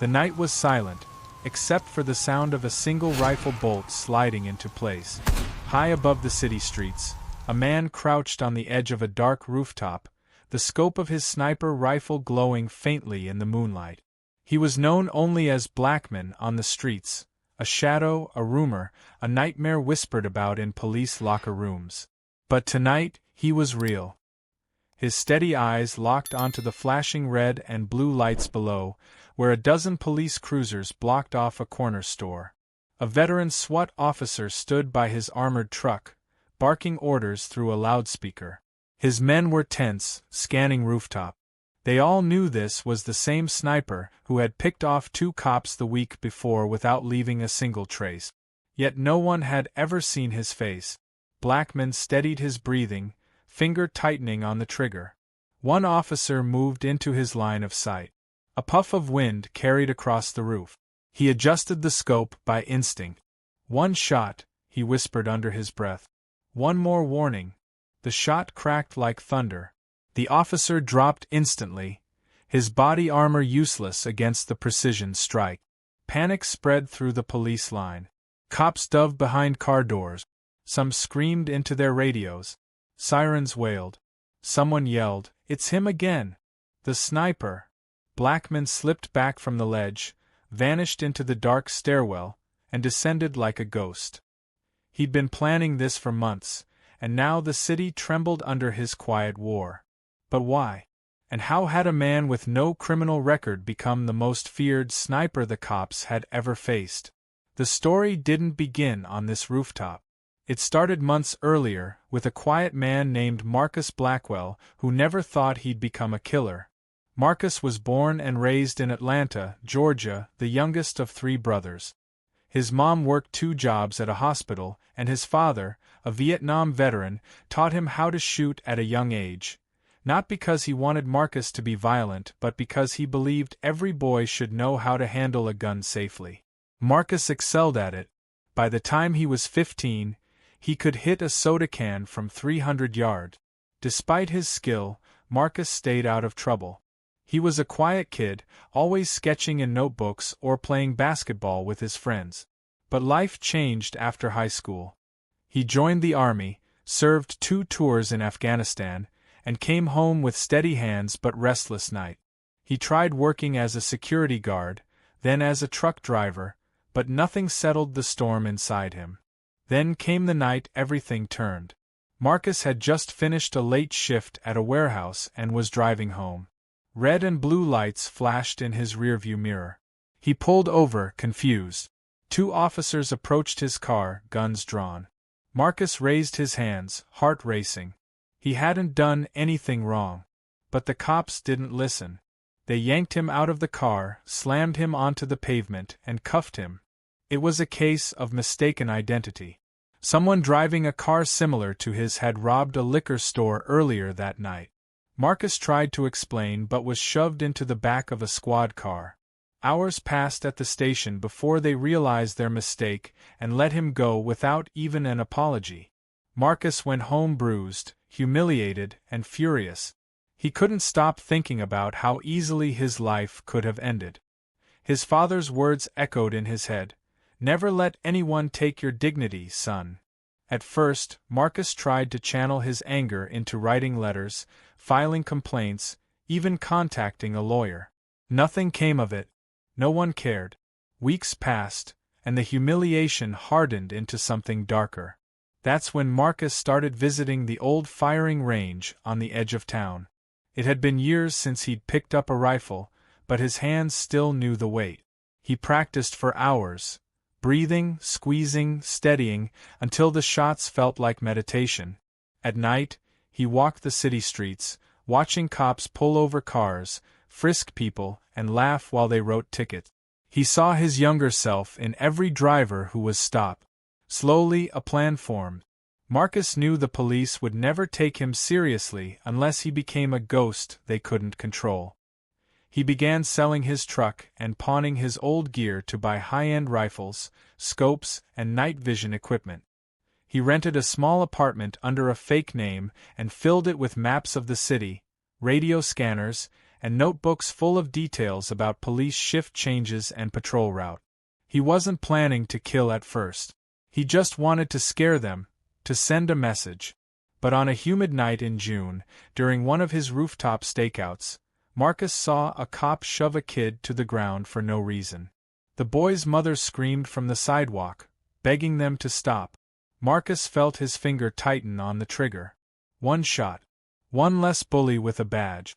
The night was silent, except for the sound of a single rifle bolt sliding into place. High above the city streets, a man crouched on the edge of a dark rooftop, the scope of his sniper rifle glowing faintly in the moonlight. He was known only as Blackman on the streets, a shadow, a rumor, a nightmare whispered about in police locker rooms. But tonight, he was real. His steady eyes locked onto the flashing red and blue lights below, where a dozen police cruisers blocked off a corner store. A veteran SWAT officer stood by his armored truck, barking orders through a loudspeaker. His men were tense, scanning rooftop. They all knew this was the same sniper who had picked off 2 cops the week before without leaving a single trace. Yet no one had ever seen his face. Blackman steadied his breathing, finger tightening on the trigger. One officer moved into his line of sight. A puff of wind carried across the roof. He adjusted the scope by instinct. "One shot," he whispered under his breath. "One more warning." The shot cracked like thunder. The officer dropped instantly, his body armor useless against the precision strike. Panic spread through the police line. Cops dove behind car doors. Some screamed into their radios. Sirens wailed. Someone yelled, "It's him again! The sniper!" Blackman slipped back from the ledge, vanished into the dark stairwell, and descended like a ghost. He'd been planning this for months, and now the city trembled under his quiet war. But why? And how had a man with no criminal record become the most feared sniper the cops had ever faced? The story didn't begin on this rooftop. It started months earlier, with a quiet man named Marcus Blackwell who never thought he'd become a killer. Marcus was born and raised in Atlanta, Georgia, the youngest of 3 brothers. His mom worked 2 jobs at a hospital, and his father, a Vietnam veteran, taught him how to shoot at a young age. Not because he wanted Marcus to be violent, but because he believed every boy should know how to handle a gun safely. Marcus excelled at it. By the time he was 15, he could hit a soda can from 300 yards. Despite his skill, Marcus stayed out of trouble. He was a quiet kid, always sketching in notebooks or playing basketball with his friends. But life changed after high school. He joined the army, served 2 tours in Afghanistan, and came home with steady hands but restless night. He tried working as a security guard, then as a truck driver, but nothing settled the storm inside him. Then came the night everything turned. Marcus had just finished a late shift at a warehouse and was driving home. Red and blue lights flashed in his rearview mirror. He pulled over, confused. 2 officers approached his car, guns drawn. Marcus raised his hands, heart racing. He hadn't done anything wrong. But the cops didn't listen. They yanked him out of the car, slammed him onto the pavement, and cuffed him. It was a case of mistaken identity. Someone driving a car similar to his had robbed a liquor store earlier that night. Marcus tried to explain but was shoved into the back of a squad car. Hours passed at the station before they realized their mistake and let him go without even an apology. Marcus went home bruised, humiliated, and furious. He couldn't stop thinking about how easily his life could have ended. His father's words echoed in his head, "Never let anyone take your dignity, son." At first, Marcus tried to channel his anger into writing letters, filing complaints, even contacting a lawyer. Nothing came of it. No one cared. Weeks passed, and the humiliation hardened into something darker. That's when Marcus started visiting the old firing range on the edge of town. It had been years since he'd picked up a rifle, but his hands still knew the weight. He practiced for hours, breathing, squeezing, steadying, until the shots felt like meditation. At night, he walked the city streets, watching cops pull over cars, frisk people, and laugh while they wrote tickets. He saw his younger self in every driver who was stopped. Slowly, a plan formed. Marcus knew the police would never take him seriously unless he became a ghost they couldn't control. He began selling his truck and pawning his old gear to buy high-end rifles, scopes, and night vision equipment. He rented a small apartment under a fake name and filled it with maps of the city, radio scanners, and notebooks full of details about police shift changes and patrol route. He wasn't planning to kill at first. He just wanted to scare them, to send a message. But on a humid night in June, during one of his rooftop stakeouts, Marcus saw a cop shove a kid to the ground for no reason. The boy's mother screamed from the sidewalk, begging them to stop. Marcus felt his finger tighten on the trigger. One shot. One less bully with a badge.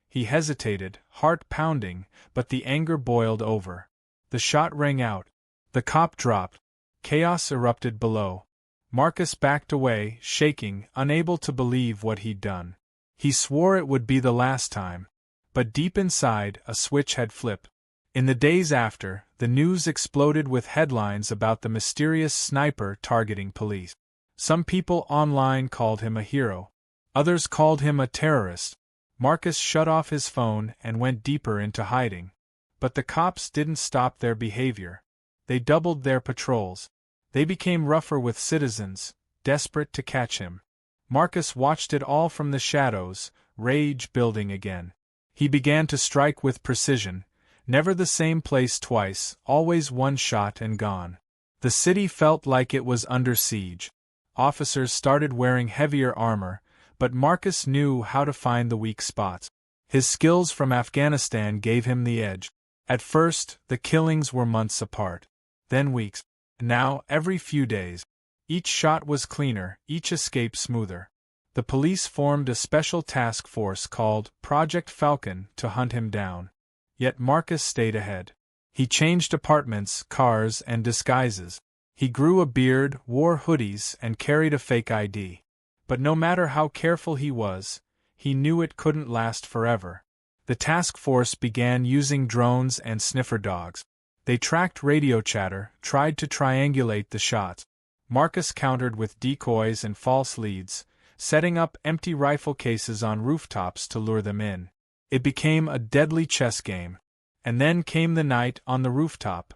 He hesitated, heart pounding, but the anger boiled over. The shot rang out. The cop dropped. Chaos erupted below. Marcus backed away, shaking, unable to believe what he'd done. He swore it would be the last time. But deep inside, a switch had flipped. In the days after, the news exploded with headlines about the mysterious sniper targeting police. Some people online called him a hero. Others called him a terrorist. Marcus shut off his phone and went deeper into hiding. But the cops didn't stop their behavior. They doubled their patrols. They became rougher with citizens, desperate to catch him. Marcus watched it all from the shadows, rage building again. He began to strike with precision, never the same place twice, always one shot and gone. The city felt like it was under siege. Officers started wearing heavier armor, but Marcus knew how to find the weak spots. His skills from Afghanistan gave him the edge. At first, the killings were months apart. Then weeks. Now, every few days. Each shot was cleaner, each escape smoother. The police formed a special task force called Project Falcon to hunt him down. Yet Marcus stayed ahead. He changed apartments, cars, and disguises. He grew a beard, wore hoodies, and carried a fake ID. But no matter how careful he was, he knew it couldn't last forever. The task force began using drones and sniffer dogs. They tracked radio chatter, tried to triangulate the shots. Marcus countered with decoys and false leads, setting up empty rifle cases on rooftops to lure them in. It became a deadly chess game. And then came the night on the rooftop,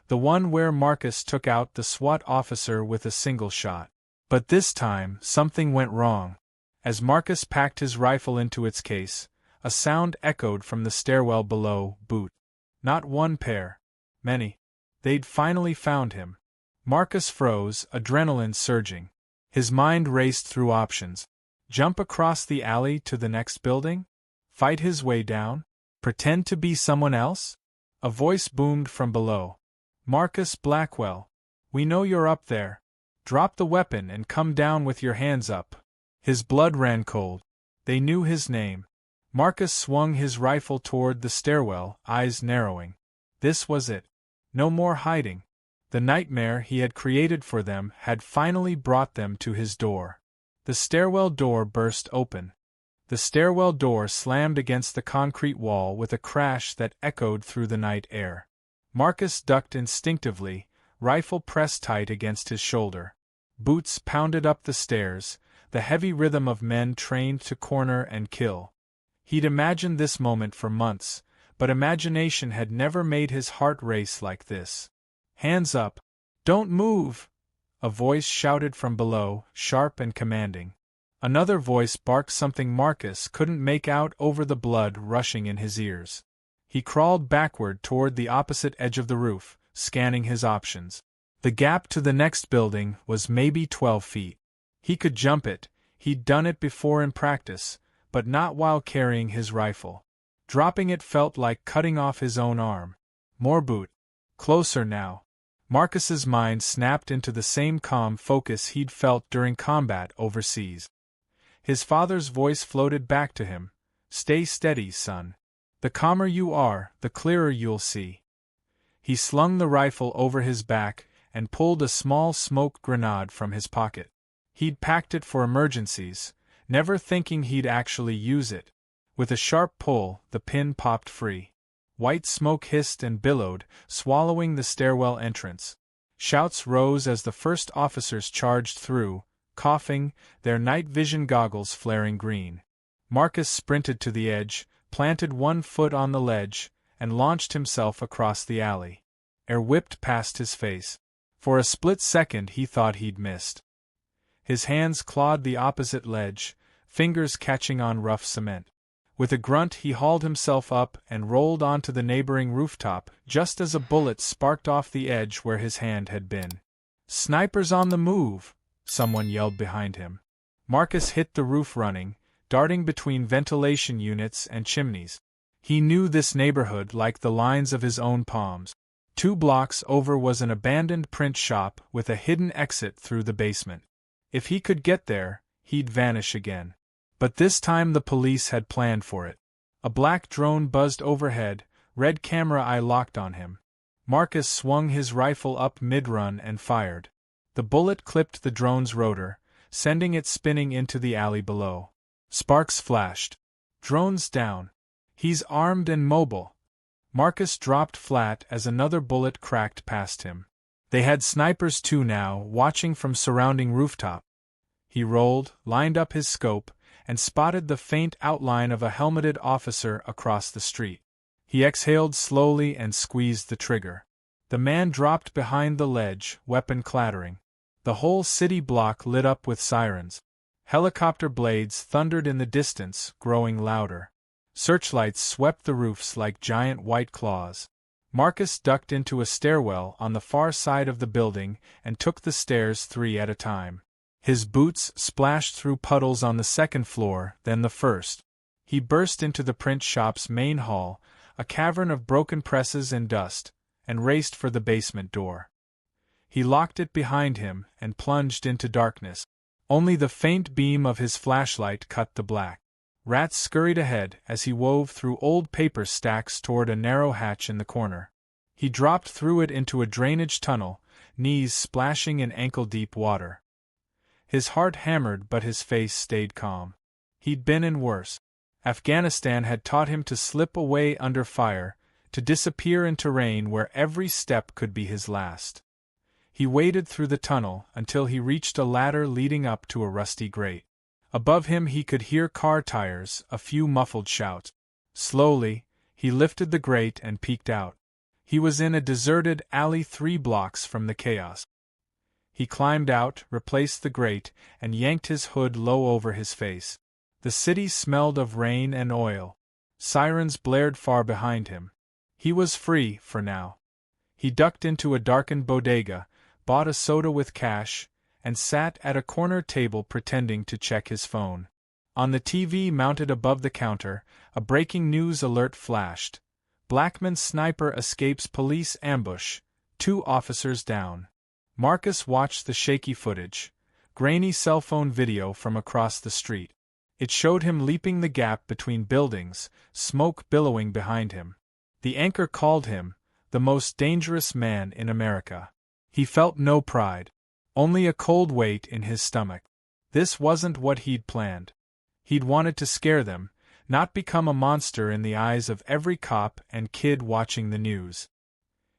the one where Marcus took out the SWAT officer with a single shot. But this time, something went wrong. As Marcus packed his rifle into its case, a sound echoed from the stairwell below, boot. Not one pair. Many. They'd finally found him. Marcus froze, adrenaline surging. His mind raced through options. Jump across the alley to the next building? Fight his way down? Pretend to be someone else? A voice boomed from below. Marcus Blackwell. We know you're up there. Drop the weapon and come down with your hands up. His blood ran cold. They knew his name. Marcus swung his rifle toward the stairwell, eyes narrowing. This was it. No more hiding. The nightmare he had created for them had finally brought them to his door. The stairwell door burst open. The stairwell door slammed against the concrete wall with a crash that echoed through the night air. Marcus ducked instinctively, rifle pressed tight against his shoulder. Boots pounded up the stairs, the heavy rhythm of men trained to corner and kill. He'd imagined this moment for months, but imagination had never made his heart race like this. Hands up! Don't move! A voice shouted from below, sharp and commanding. Another voice barked something Marcus couldn't make out over the blood rushing in his ears. He crawled backward toward the opposite edge of the roof, scanning his options. The gap to the next building was maybe 12 feet. He could jump it, he'd done it before in practice, but not while carrying his rifle. Dropping it felt like cutting off his own arm. More boot. Closer now. Marcus's mind snapped into the same calm focus he'd felt during combat overseas. His father's voice floated back to him. Stay steady, son. The calmer you are, the clearer you'll see. He slung the rifle over his back and pulled a small smoke grenade from his pocket. He'd packed it for emergencies, never thinking he'd actually use it. With a sharp pull, the pin popped free. White smoke hissed and billowed, swallowing the stairwell entrance. Shouts rose as the first officers charged through, coughing, their night vision goggles flaring green. Marcus sprinted to the edge, planted one foot on the ledge, and launched himself across the alley. Air whipped past his face. For a split second he thought he'd missed. His hands clawed the opposite ledge, fingers catching on rough cement. With a grunt he hauled himself up and rolled onto the neighboring rooftop just as a bullet sparked off the edge where his hand had been. "Snipers on the move!" someone yelled behind him. Marcus hit the roof running, darting between ventilation units and chimneys. He knew this neighborhood like the lines of his own palms. 2 blocks over was an abandoned print shop with a hidden exit through the basement. If he could get there, he'd vanish again. But this time the police had planned for it. A black drone buzzed overhead, red camera eye locked on him. Marcus swung his rifle up mid-run and fired. The bullet clipped the drone's rotor, sending it spinning into the alley below. Sparks flashed. "Drone's down. He's armed and mobile." Marcus dropped flat as another bullet cracked past him. They had snipers too now, watching from surrounding rooftop. He rolled, lined up his scope, and spotted the faint outline of a helmeted officer across the street. He exhaled slowly and squeezed the trigger. The man dropped behind the ledge, weapon clattering. The whole city block lit up with sirens. Helicopter blades thundered in the distance, growing louder. Searchlights swept the roofs like giant white claws. Marcus ducked into a stairwell on the far side of the building and took the stairs 3 at a time. His boots splashed through puddles on the second floor, then the first. He burst into the print shop's main hall, a cavern of broken presses and dust, and raced for the basement door. He locked it behind him and plunged into darkness. Only the faint beam of his flashlight cut the black. Rats scurried ahead as he wove through old paper stacks toward a narrow hatch in the corner. He dropped through it into a drainage tunnel, knees splashing in ankle-deep water. His heart hammered but his face stayed calm. He'd been in worse. Afghanistan had taught him to slip away under fire, to disappear in terrain where every step could be his last. He waded through the tunnel until he reached a ladder leading up to a rusty grate. Above him he could hear car tires, a few muffled shouts. Slowly, he lifted the grate and peeked out. He was in a deserted alley 3 blocks from the chaos. He climbed out, replaced the grate, and yanked his hood low over his face. The city smelled of rain and oil. Sirens blared far behind him. He was free, for now. He ducked into a darkened bodega, bought a soda with cash, and sat at a corner table pretending to check his phone. On the TV mounted above the counter, a breaking news alert flashed. Blackman sniper escapes police ambush, 2 officers down. Marcus watched the shaky footage, grainy cell phone video from across the street. It showed him leaping the gap between buildings, smoke billowing behind him. The anchor called him the most dangerous man in America. He felt no pride. Only a cold weight in his stomach. This wasn't what he'd planned. He'd wanted to scare them, not become a monster in the eyes of every cop and kid watching the news.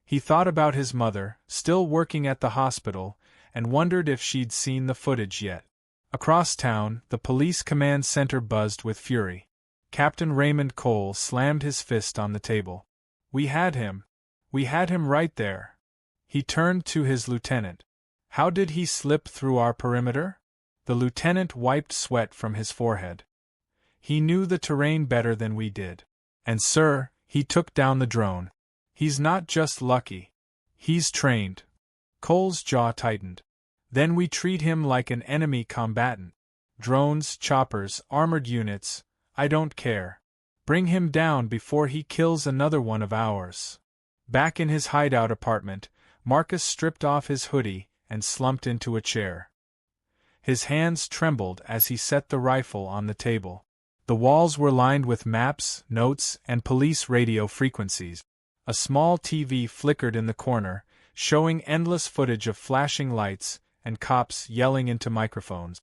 He thought about his mother, still working at the hospital, and wondered if she'd seen the footage yet. Across town, the police command center buzzed with fury. Captain Raymond Cole slammed his fist on the table. "We had him. We had him right there." He turned to his lieutenant. "How did he slip through our perimeter?" The lieutenant wiped sweat from his forehead. "He knew the terrain better than we did. And sir, he took down the drone. He's not just lucky. He's trained." Cole's jaw tightened. "Then we treat him like an enemy combatant. Drones, choppers, armored units, I don't care. Bring him down before he kills another one of ours." Back in his hideout apartment, Marcus stripped off his hoodie and slumped into a chair. His hands trembled as he set the rifle on the table. The walls were lined with maps, notes, and police radio frequencies. A small TV flickered in the corner, showing endless footage of flashing lights and cops yelling into microphones.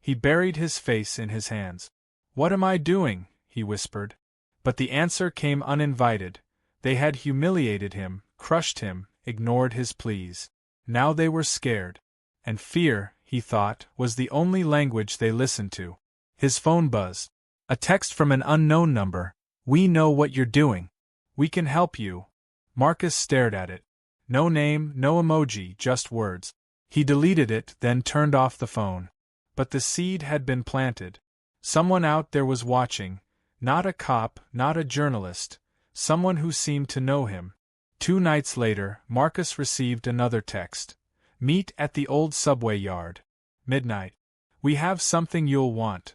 He buried his face in his hands. "What am I doing?" he whispered. But the answer came uninvited. They had humiliated him, crushed him, ignored his pleas. Now they were scared. And fear, he thought, was the only language they listened to. His phone buzzed. A text from an unknown number. "We know what you're doing. We can help you." Marcus stared at it. No name, no emoji, just words. He deleted it, then turned off the phone. But the seed had been planted. Someone out there was watching, Not a cop, not a journalist, someone who seemed to know him. 2 nights later, Marcus received another text. Meet at the old subway yard. Midnight. We have something you'll want.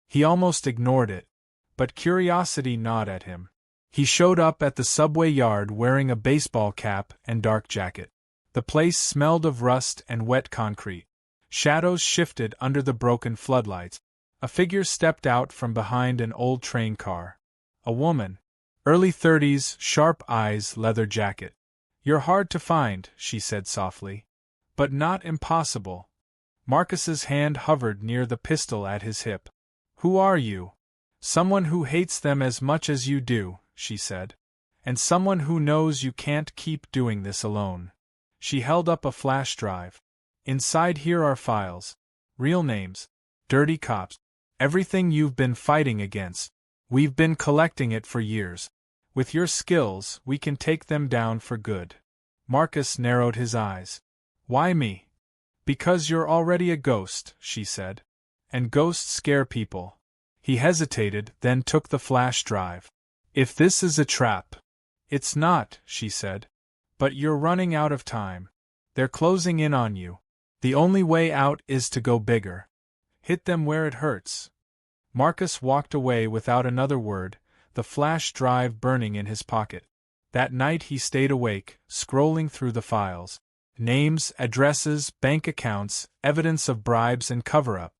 He almost ignored it, but curiosity gnawed at him. He showed up at the subway yard wearing a baseball cap and dark jacket. The place smelled of rust and wet concrete. Shadows shifted under the broken floodlights. A figure stepped out from behind an old train car. A woman. Early 30s, sharp eyes, leather jacket. You're hard to find, she said softly. But not impossible. Marcus's hand hovered near the pistol at his hip. Who are you? Someone who hates them as much as you do, she said. And someone who knows you can't keep doing this alone. She held up a flash drive. Inside here are files. Real names. Dirty cops. Everything you've been fighting against. We've been collecting it for years. With your skills, we can take them down for good. Marcus narrowed his eyes. Why me? Because you're already a ghost, she said. And ghosts scare people. He hesitated, then took the flash drive. If this is a trap. It's not, she said. But you're running out of time. They're closing in on you. The only way out is to go bigger. Hit them where it hurts. Marcus walked away without another word, the flash drive burning in his pocket. That night he stayed awake, scrolling through the files. Names, addresses, bank accounts, evidence of bribes and cover-up.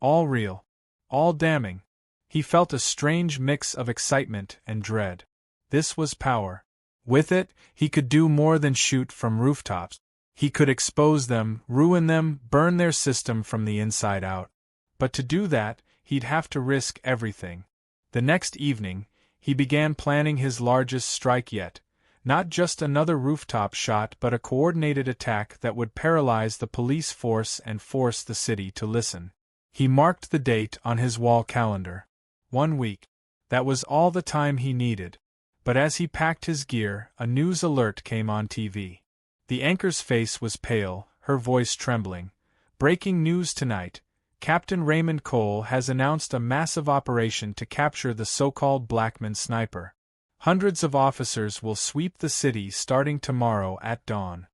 All real. All damning. He felt a strange mix of excitement and dread. This was power. With it, he could do more than shoot from rooftops. He could expose them, ruin them, burn their system from the inside out. But to do that, he'd have to risk everything. The next evening, he began planning his largest strike yet. Not just another rooftop shot, but a coordinated attack that would paralyze the police force and force the city to listen. He marked the date on his wall calendar. 1 week. That was all the time he needed. But as he packed his gear, a news alert came on TV. The anchor's face was pale, her voice trembling. Breaking news tonight. Captain Raymond Cole has announced a massive operation to capture the so-called Blackman sniper. Hundreds of officers will sweep the city starting tomorrow at dawn.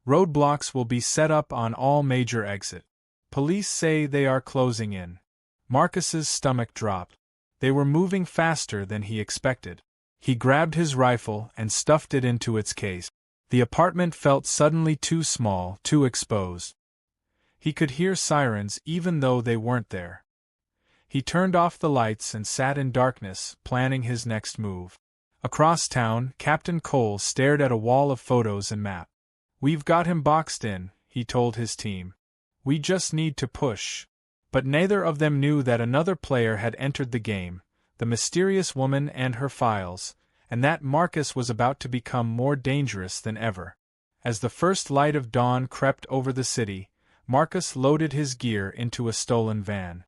Roadblocks will be set up on all major exits. Police say they are closing in. Marcus's stomach dropped. They were moving faster than he expected. He grabbed his rifle and stuffed it into its case. The apartment felt suddenly too small, too exposed. He could hear sirens even though they weren't there. He turned off the lights and sat in darkness, planning his next move. Across town, Captain Cole stared at a wall of photos and map. We've got him boxed in, he told his team. We just need to push. But neither of them knew that another player had entered the game, the mysterious woman and her files, and that Marcus was about to become more dangerous than ever. As the first light of dawn crept over the city, Marcus loaded his gear into a stolen van.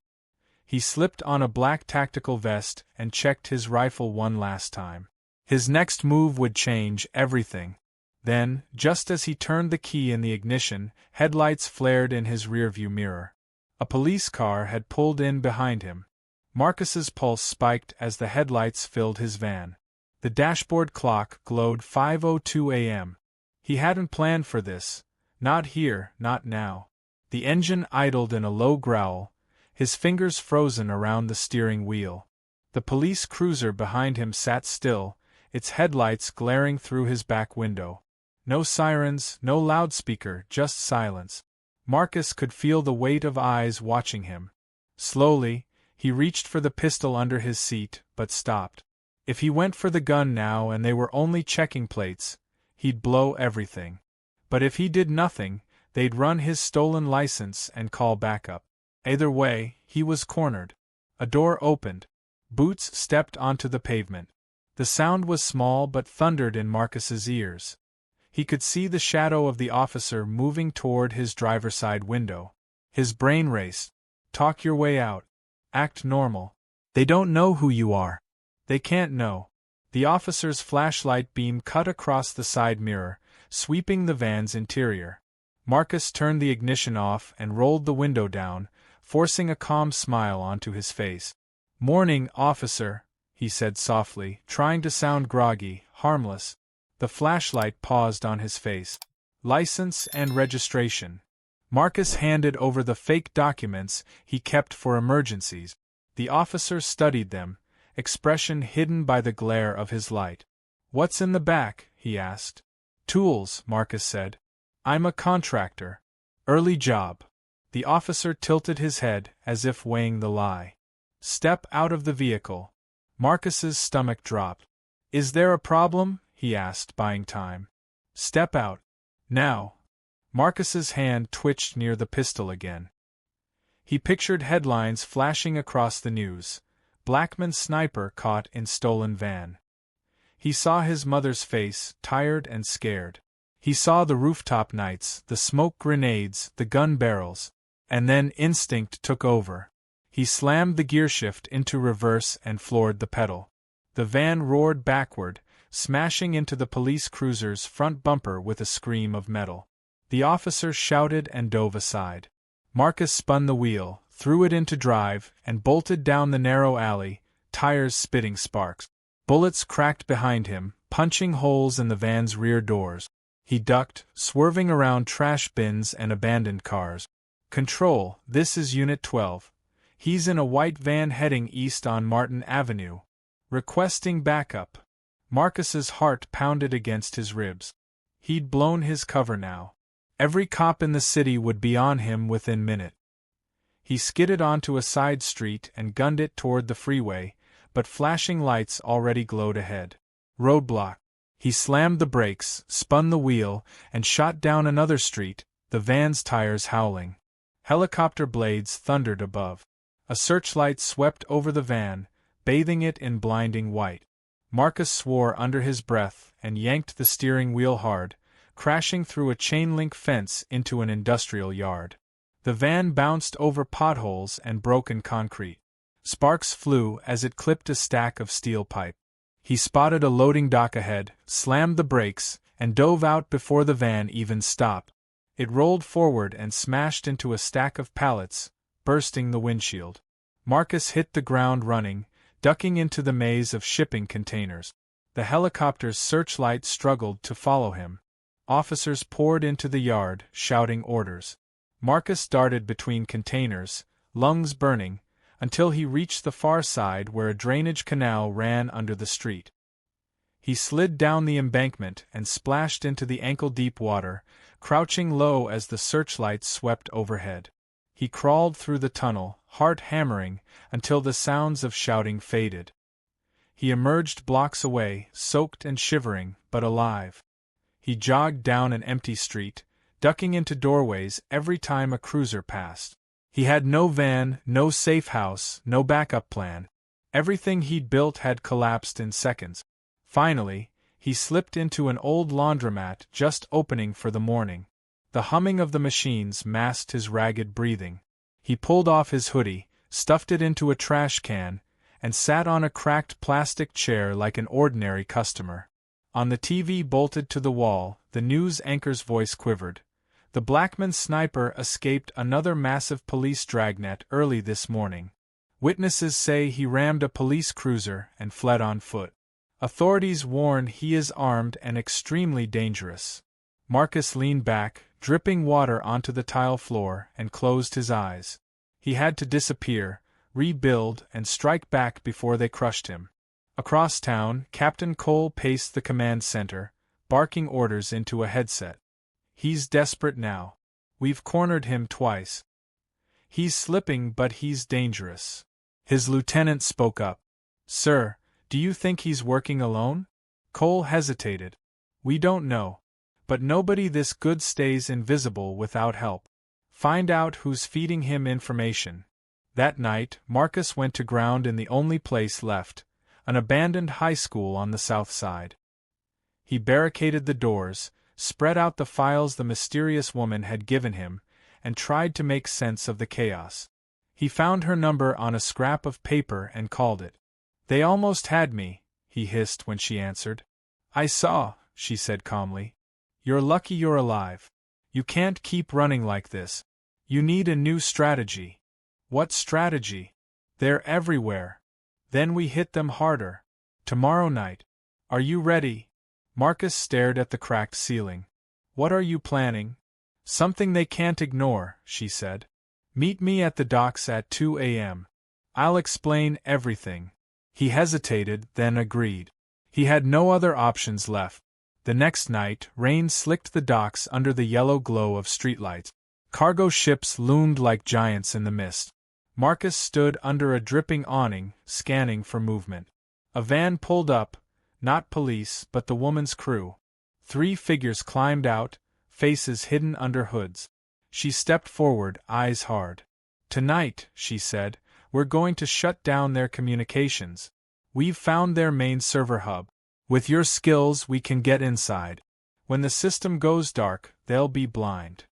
He slipped on a black tactical vest and checked his rifle one last time. His next move would change everything. Then, just as he turned the key in the ignition, headlights flared in his rearview mirror. A police car had pulled in behind him. Marcus's pulse spiked as the headlights filled his van. The dashboard clock glowed 5:02 a.m. He hadn't planned for this. Not here, not now. The engine idled in a low growl, his fingers frozen around the steering wheel. The police cruiser behind him sat still, its headlights glaring through his back window. No sirens, no loudspeaker, just silence. Marcus could feel the weight of eyes watching him. Slowly, he reached for the pistol under his seat, but stopped. If he went for the gun now and they were only checking plates, he'd blow everything. But if he did nothing, they'd run his stolen license and call backup. Either way, he was cornered. A door opened. Boots stepped onto the pavement. The sound was small but thundered in Marcus's ears. He could see the shadow of the officer moving toward his driver's side window. His brain raced. Talk your way out. Act normal. They don't know who you are. They can't know. The officer's flashlight beam cut across the side mirror, sweeping the van's interior. Marcus turned the ignition off and rolled the window down, forcing a calm smile onto his face. Morning, officer, he said softly, trying to sound groggy, harmless. The flashlight paused on his face. License and registration. Marcus handed over the fake documents he kept for emergencies. The officer studied them, expression hidden by the glare of his light. "What's in the back?" he asked. "Tools," Marcus said. "I'm a contractor. Early job." The officer tilted his head, as if weighing the lie. "Step out of the vehicle." Marcus's stomach dropped. "Is there a problem?" he asked, buying time. "Step out. Now." Marcus's hand twitched near the pistol again. He pictured headlines flashing across the news. Blackman sniper caught in stolen van. He saw his mother's face, tired and scared. He saw the rooftop nights, the smoke grenades, the gun barrels. And then instinct took over. He slammed the gearshift into reverse and floored the pedal. The van roared backward, smashing into the police cruiser's front bumper with a scream of metal. The officer shouted and dove aside. Marcus spun the wheel, threw it into drive, and bolted down the narrow alley, tires spitting sparks. Bullets cracked behind him, punching holes in the van's rear doors. He ducked, swerving around trash bins and abandoned cars. "Control, this is Unit 12. He's in a white van heading east on Martin Avenue. Requesting backup." Marcus's heart pounded against his ribs. He'd blown his cover now. Every cop in the city would be on him within minutes. He skidded onto a side street and gunned it toward the freeway, but flashing lights already glowed ahead. Roadblock. He slammed the brakes, spun the wheel, and shot down another street, the van's tires howling. Helicopter blades thundered above. A searchlight swept over the van, bathing it in blinding white. Marcus swore under his breath and yanked the steering wheel hard, crashing through a chain-link fence into an industrial yard. The van bounced over potholes and broken concrete. Sparks flew as it clipped a stack of steel pipe. He spotted a loading dock ahead, slammed the brakes, and dove out before the van even stopped. It rolled forward and smashed into a stack of pallets, bursting the windshield. Marcus hit the ground running, ducking into the maze of shipping containers. The helicopter's searchlight struggled to follow him. Officers poured into the yard, shouting orders. Marcus darted between containers, lungs burning, until he reached the far side where a drainage canal ran under the street. He slid down the embankment and splashed into the ankle-deep water, crouching low as the searchlights swept overhead. He crawled through the tunnel, heart hammering, until the sounds of shouting faded. He emerged blocks away, soaked and shivering, but alive. He jogged down an empty street, ducking into doorways every time a cruiser passed. He had no van, no safe house, no backup plan. Everything he'd built had collapsed in seconds. Finally, he slipped into an old laundromat just opening for the morning. The humming of the machines masked his ragged breathing. He pulled off his hoodie, stuffed it into a trash can, and sat on a cracked plastic chair like an ordinary customer. On the TV bolted to the wall, the news anchor's voice quivered. The Blackman sniper escaped another massive police dragnet early this morning. Witnesses say he rammed a police cruiser and fled on foot. Authorities warn he is armed and extremely dangerous. Marcus leaned back, dripping water onto the tile floor, and closed his eyes. He had to disappear, rebuild, and strike back before they crushed him. Across town, Captain Cole paced the command center, barking orders into a headset. "He's desperate now. We've cornered him twice. He's slipping, but he's dangerous." His lieutenant spoke up. "Sir, do you think he's working alone?" Cole hesitated. "We don't know. But nobody this good stays invisible without help. Find out who's feeding him information." That night, Marcus went to ground in the only place left, an abandoned high school on the south side. He barricaded the doors, spread out the files the mysterious woman had given him, and tried to make sense of the chaos. He found her number on a scrap of paper and called it. "They almost had me," he hissed when she answered. "I saw," she said calmly. "You're lucky you're alive. You can't keep running like this. You need a new strategy." "What strategy?" "They're everywhere. Then we hit them harder. Tomorrow night. Are you ready? Marcus stared at the cracked ceiling. What are you planning? Something they can't ignore, she said. Meet me at the docks at 2 a.m. I'll explain everything. He hesitated, then agreed. He had no other options left. The next night, rain slicked the docks under the yellow glow of streetlights. Cargo ships loomed like giants in the mist. Marcus stood under a dripping awning, scanning for movement. A van pulled up, not police but the woman's crew. 3 figures climbed out, faces hidden under hoods. She stepped forward, eyes hard. Tonight, she said, we're going to shut down their communications. We've found their main server hub. With your skills we can get inside. When the system goes dark, they'll be blind.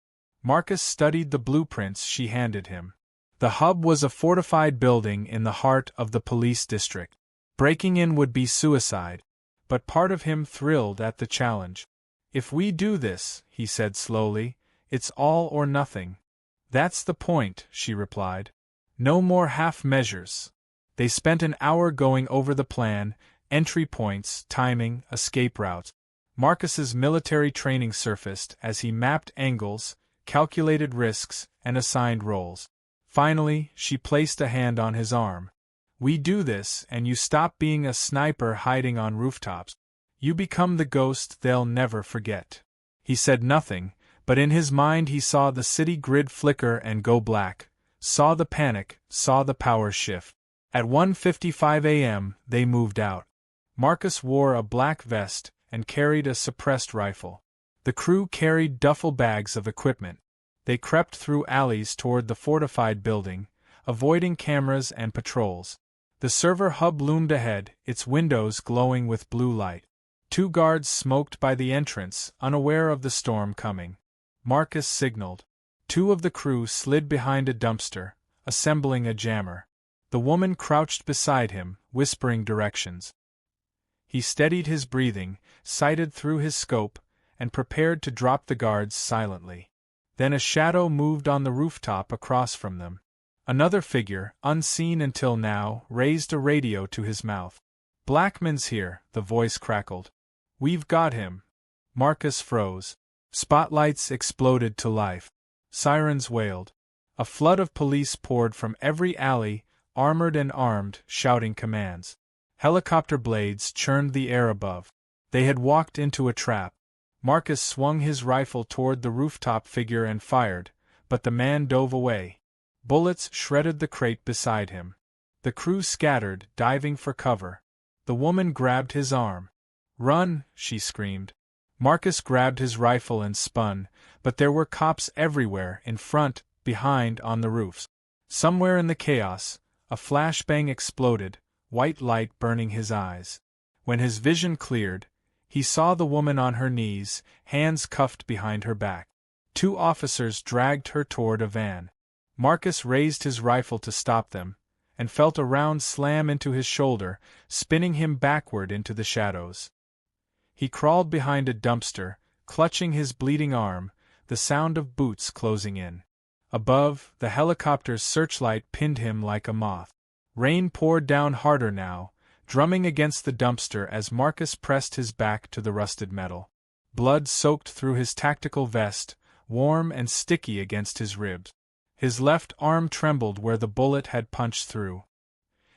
Marcus studied the blueprints she handed him. The hub was a fortified building in the heart of the police district. Breaking in would be suicide. But part of him thrilled at the challenge. If we do this, he said slowly, it's all or nothing. That's the point, she replied. No more half measures. They spent an hour going over the plan, entry points, timing, escape routes. Marcus's military training surfaced as he mapped angles, calculated risks, and assigned roles. Finally, she placed a hand on his arm. We do this, and you stop being a sniper hiding on rooftops. You become the ghost they'll never forget. He said nothing, but in his mind he saw the city grid flicker and go black, saw the panic, saw the power shift. At 1:55 a.m., they moved out. Marcus wore a black vest and carried a suppressed rifle. The crew carried duffel bags of equipment. They crept through alleys toward the fortified building, avoiding cameras and patrols. The server hub loomed ahead, its windows glowing with blue light. 2 guards smoked by the entrance, unaware of the storm coming. Marcus signaled. 2 of the crew slid behind a dumpster, assembling a jammer. The woman crouched beside him, whispering directions. He steadied his breathing, sighted through his scope, and prepared to drop the guards silently. Then a shadow moved on the rooftop across from them. Another figure, unseen until now, raised a radio to his mouth. Blackman's here, the voice crackled. We've got him. Marcus froze. Spotlights exploded to life. Sirens wailed. A flood of police poured from every alley, armored and armed, shouting commands. Helicopter blades churned the air above. They had walked into a trap. Marcus swung his rifle toward the rooftop figure and fired, but the man dove away. Bullets shredded the crate beside him. The crew scattered, diving for cover. The woman grabbed his arm. Run, she screamed. Marcus grabbed his rifle and spun, but there were cops everywhere, in front, behind, on the roofs. Somewhere in the chaos, a flashbang exploded, white light burning his eyes. When his vision cleared, he saw the woman on her knees, hands cuffed behind her back. 2 officers dragged her toward a van. Marcus raised his rifle to stop them, and felt a round slam into his shoulder, spinning him backward into the shadows. He crawled behind a dumpster, clutching his bleeding arm, the sound of boots closing in. Above, the helicopter's searchlight pinned him like a moth. Rain poured down harder now, drumming against the dumpster as Marcus pressed his back to the rusted metal. Blood soaked through his tactical vest, warm and sticky against his ribs. His left arm trembled where the bullet had punched through.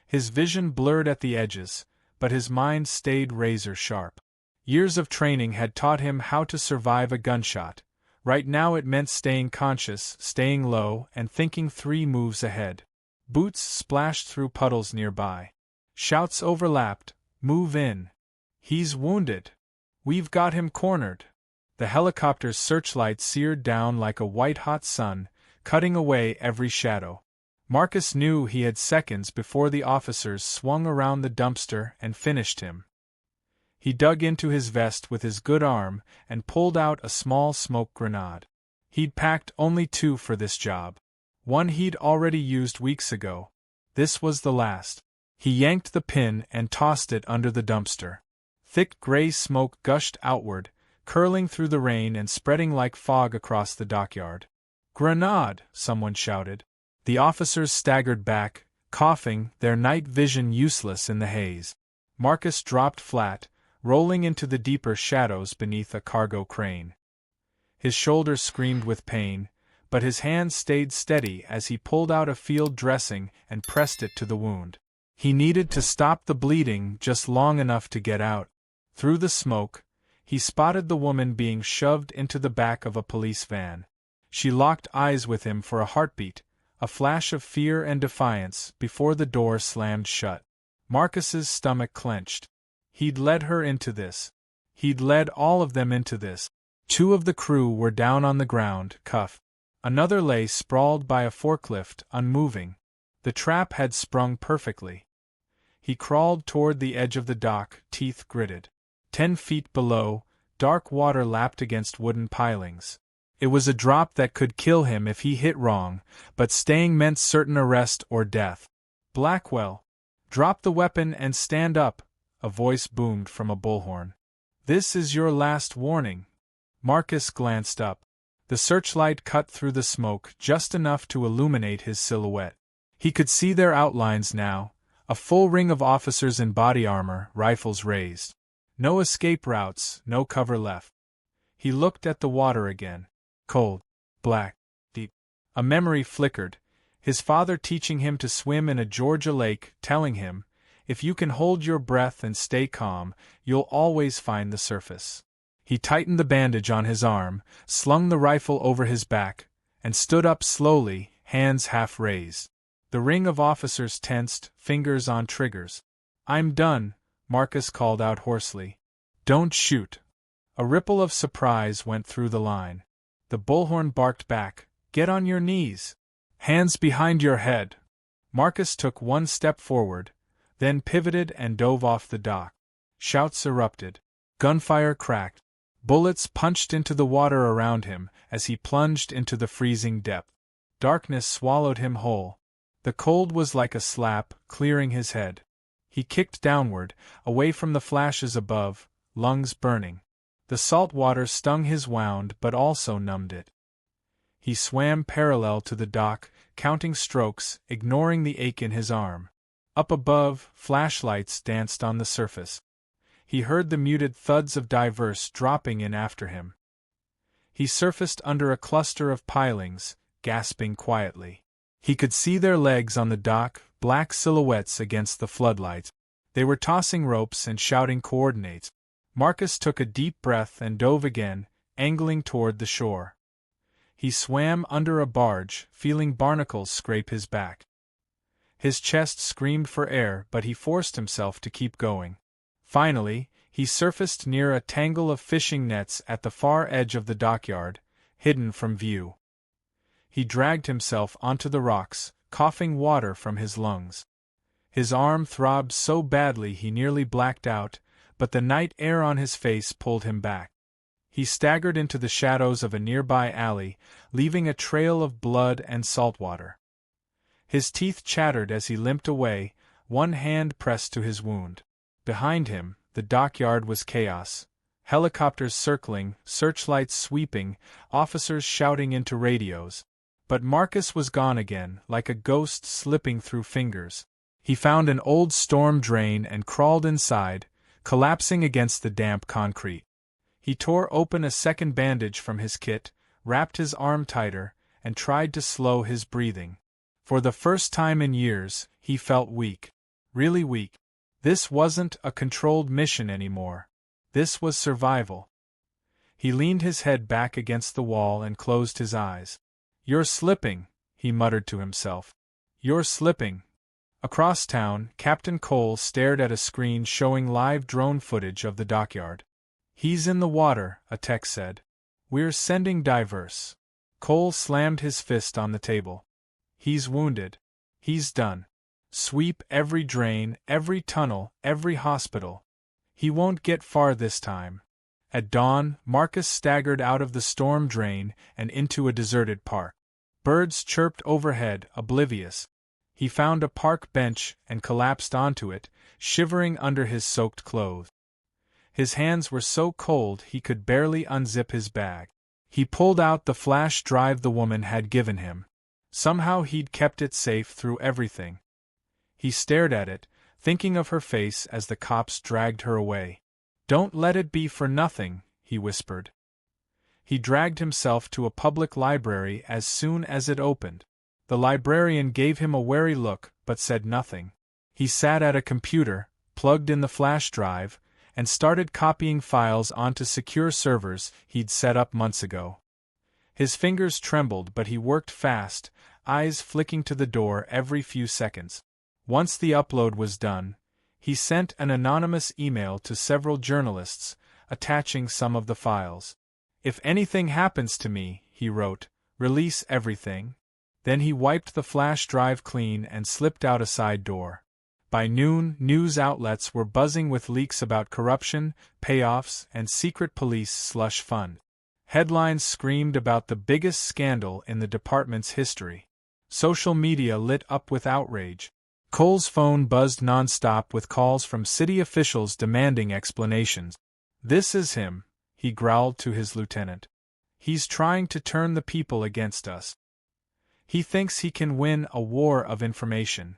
His vision blurred at the edges, but his mind stayed razor-sharp. Years of training had taught him how to survive a gunshot. Right now it meant staying conscious, staying low, and thinking 3 moves ahead. Boots splashed through puddles nearby. Shouts overlapped, "Move in! He's wounded! We've got him cornered!" The helicopter's searchlight seared down like a white-hot sun, cutting away every shadow. Marcus knew he had seconds before the officers swung around the dumpster and finished him. He dug into his vest with his good arm and pulled out a small smoke grenade. He'd packed only 2 for this job. One he'd already used weeks ago. This was the last. He yanked the pin and tossed it under the dumpster. Thick gray smoke gushed outward, curling through the rain and spreading like fog across the dockyard. "Grenade!" someone shouted. The officers staggered back, coughing, their night vision useless in the haze. Marcus dropped flat, rolling into the deeper shadows beneath a cargo crane. His shoulders screamed with pain, but his hands stayed steady as he pulled out a field dressing and pressed it to the wound. He needed to stop the bleeding just long enough to get out. Through the smoke, he spotted the woman being shoved into the back of a police van. She locked eyes with him for a heartbeat, a flash of fear and defiance before the door slammed shut. Marcus's stomach clenched. He'd led her into this. He'd led all of them into this. 2 of the crew were down on the ground, cuffed. Another lay sprawled by a forklift, unmoving. The trap had sprung perfectly. He crawled toward the edge of the dock, teeth gritted. 10 feet below, dark water lapped against wooden pilings. It was a drop that could kill him if he hit wrong, but staying meant certain arrest or death. Blackwell, drop the weapon and stand up, a voice boomed from a bullhorn. This is your last warning. Marcus glanced up. The searchlight cut through the smoke just enough to illuminate his silhouette. He could see their outlines now, a full ring of officers in body armor, rifles raised. No escape routes, no cover left. He looked at the water again. Cold, black, deep. A memory flickered, his father teaching him to swim in a Georgia lake, telling him, if you can hold your breath and stay calm, you'll always find the surface. He tightened the bandage on his arm, slung the rifle over his back, and stood up slowly, hands half raised. The ring of officers tensed, fingers on triggers. I'm done, Marcus called out hoarsely. Don't shoot. A ripple of surprise went through the line. The bullhorn barked back, get on your knees. Hands behind your head. Marcus took 1 step forward, then pivoted and dove off the dock. Shouts erupted. Gunfire cracked. Bullets punched into the water around him as he plunged into the freezing depth. Darkness swallowed him whole. The cold was like a slap, clearing his head. He kicked downward, away from the flashes above, lungs burning. The salt water stung his wound but also numbed it. He swam parallel to the dock, counting strokes, ignoring the ache in his arm. Up above, flashlights danced on the surface. He heard the muted thuds of divers dropping in after him. He surfaced under a cluster of pilings, gasping quietly. He could see their legs on the dock, black silhouettes against the floodlights. They were tossing ropes and shouting coordinates. Marcus took a deep breath and dove again, angling toward the shore. He swam under a barge, feeling barnacles scrape his back. His chest screamed for air, but he forced himself to keep going. Finally, he surfaced near a tangle of fishing nets at the far edge of the dockyard, hidden from view. He dragged himself onto the rocks, coughing water from his lungs. His arm throbbed so badly he nearly blacked out, but the night air on his face pulled him back. He staggered into the shadows of a nearby alley, leaving a trail of blood and salt water. His teeth chattered as he limped away, one hand pressed to his wound. Behind him, the dockyard was chaos. Helicopters circling, searchlights sweeping, officers shouting into radios. But Marcus was gone again, like a ghost slipping through fingers. He found an old storm drain and crawled inside, collapsing against the damp concrete. He tore open a second bandage from his kit, wrapped his arm tighter, and tried to slow his breathing. For the first time in years, he felt weak. Really weak. This wasn't a controlled mission anymore. This was survival. He leaned his head back against the wall and closed his eyes. You're slipping, he muttered to himself. You're slipping. Across town, Captain Cole stared at a screen showing live drone footage of the dockyard. He's in the water, a tech said. We're sending divers. Cole slammed his fist on the table. He's wounded. He's done. Sweep every drain, every tunnel, every hospital. He won't get far this time. At dawn, Marcus staggered out of the storm drain and into a deserted park. Birds chirped overhead, oblivious. He found a park bench and collapsed onto it, shivering under his soaked clothes. His hands were so cold he could barely unzip his bag. He pulled out the flash drive the woman had given him. Somehow he'd kept it safe through everything. He stared at it, thinking of her face as the cops dragged her away. "Don't let it be for nothing," he whispered. He dragged himself to a public library as soon as it opened. The librarian gave him a wary look but said nothing. He sat at a computer, plugged in the flash drive, and started copying files onto secure servers he'd set up months ago. His fingers trembled, but he worked fast, eyes flicking to the door every few seconds. Once the upload was done, he sent an anonymous email to several journalists, attaching some of the files. "If anything happens to me," he wrote, "release everything." Then he wiped the flash drive clean and slipped out a side door. By noon, news outlets were buzzing with leaks about corruption, payoffs, and secret police slush fund. Headlines screamed about the biggest scandal in the department's history. Social media lit up with outrage. Cole's phone buzzed nonstop with calls from city officials demanding explanations. "This is him," he growled to his lieutenant. "He's trying to turn the people against us. He thinks he can win a war of information."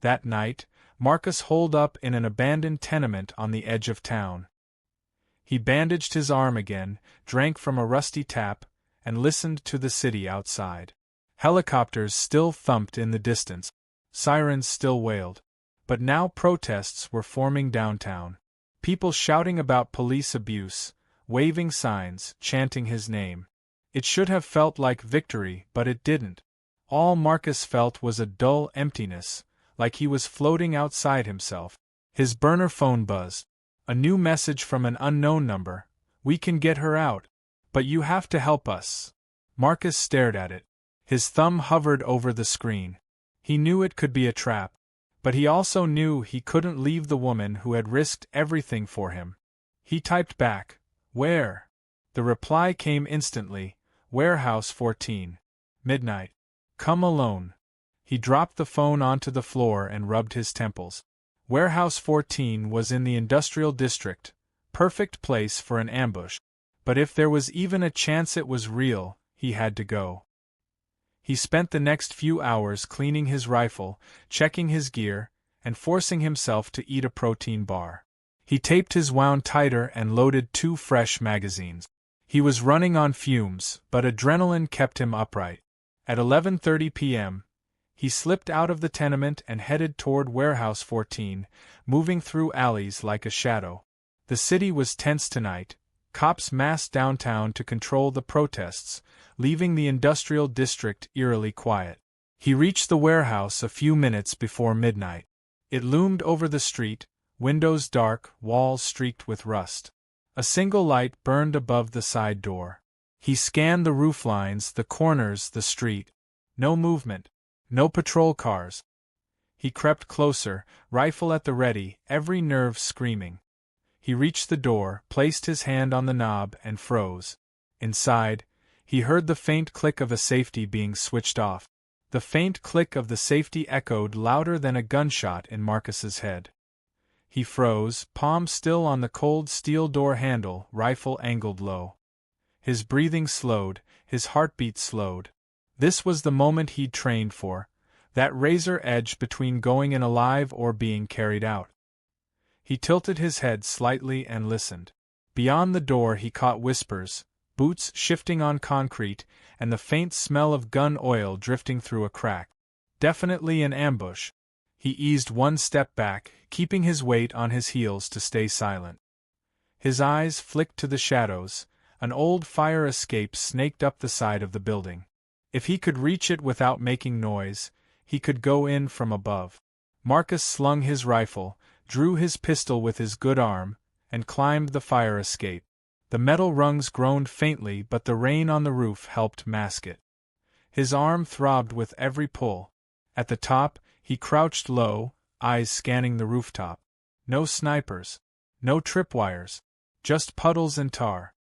That night, Marcus holed up in an abandoned tenement on the edge of town. He bandaged his arm again, drank from a rusty tap, and listened to the city outside. Helicopters still thumped in the distance. Sirens still wailed. But now protests were forming downtown. People shouting about police abuse, waving signs, chanting his name. It should have felt like victory, but it didn't. All Marcus felt was a dull emptiness, like he was floating outside himself. His burner phone buzzed. A new message from an unknown number. "We can get her out. But you have to help us." Marcus stared at it. His thumb hovered over the screen. He knew it could be a trap. But he also knew he couldn't leave the woman who had risked everything for him. He typed back, "Where?" The reply came instantly, "Warehouse 14. Midnight. Come alone." He dropped the phone onto the floor and rubbed his temples. Warehouse 14 was in the industrial district, perfect place for an ambush. But if there was even a chance it was real, he had to go. He spent the next few hours cleaning his rifle, checking his gear, and forcing himself to eat a protein bar. He taped his wound tighter and loaded 2 fresh magazines. He was running on fumes, but adrenaline kept him upright. At 11:30 p.m., he slipped out of the tenement and headed toward Warehouse 14, moving through alleys like a shadow. The city was tense tonight. Cops massed downtown to control the protests, leaving the industrial district eerily quiet. He reached the warehouse a few minutes before midnight. It loomed over the street, windows dark, walls streaked with rust. A single light burned above the side door. He scanned the rooflines, the corners, the street. No movement. No patrol cars. He crept closer, rifle at the ready, every nerve screaming. He reached the door, placed his hand on the knob, and froze. Inside, he heard the faint click of a safety being switched off. The faint click of the safety echoed louder than a gunshot in Marcus's head. He froze, palm still on the cold steel door handle, rifle angled low. His breathing slowed, his heartbeat slowed. This was the moment he'd trained for, that razor edge between going in alive or being carried out. He tilted his head slightly and listened. Beyond the door he caught whispers, boots shifting on concrete, and the faint smell of gun oil drifting through a crack. Definitely an ambush. He eased one step back, keeping his weight on his heels to stay silent. His eyes flicked to the shadows. An old fire escape snaked up the side of the building. If he could reach it without making noise, he could go in from above. Marcus slung his rifle, drew his pistol with his good arm, and climbed the fire escape. The metal rungs groaned faintly, but the rain on the roof helped mask it. His arm throbbed with every pull. At the top, he crouched low, eyes scanning the rooftop. No snipers. No tripwires. Just puddles and tar.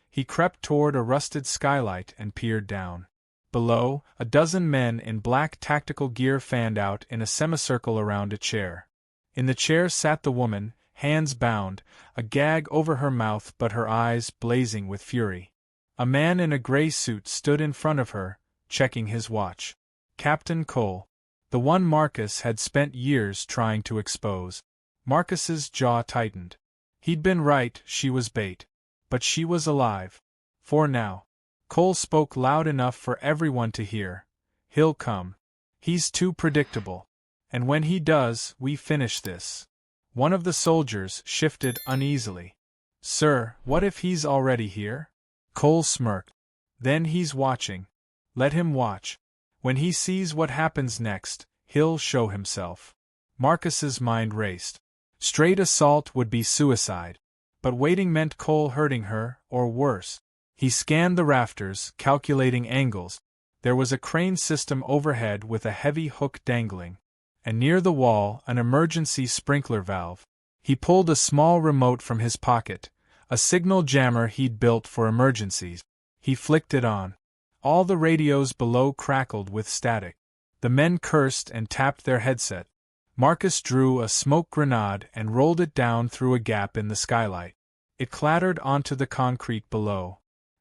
He crept toward a rusted skylight and peered down. Below, a dozen men in black tactical gear fanned out in a semicircle around a chair. In the chair sat the woman, hands bound, a gag over her mouth but her eyes blazing with fury. A man in a gray suit stood in front of her, checking his watch. "Captain Cole." The one Marcus had spent years trying to expose. Marcus's jaw tightened. He'd been right, she was bait. But she was alive. For now. Cole spoke loud enough for everyone to hear. He'll come. He's too predictable. And when he does, we finish this. One of the soldiers shifted uneasily. Sir, what if he's already here? Cole smirked. Then he's watching. Let him watch. When he sees what happens next, he'll show himself. Marcus's mind raced. Straight assault would be suicide. But waiting meant Cole hurting her, or worse. He scanned the rafters, calculating angles. There was a crane system overhead with a heavy hook dangling. And near the wall, an emergency sprinkler valve. He pulled a small remote from his pocket, a signal jammer he'd built for emergencies. He flicked it on. All the radios below crackled with static. The men cursed and tapped their headset. Marcus drew a smoke grenade and rolled it down through a gap in the skylight. It clattered onto the concrete below.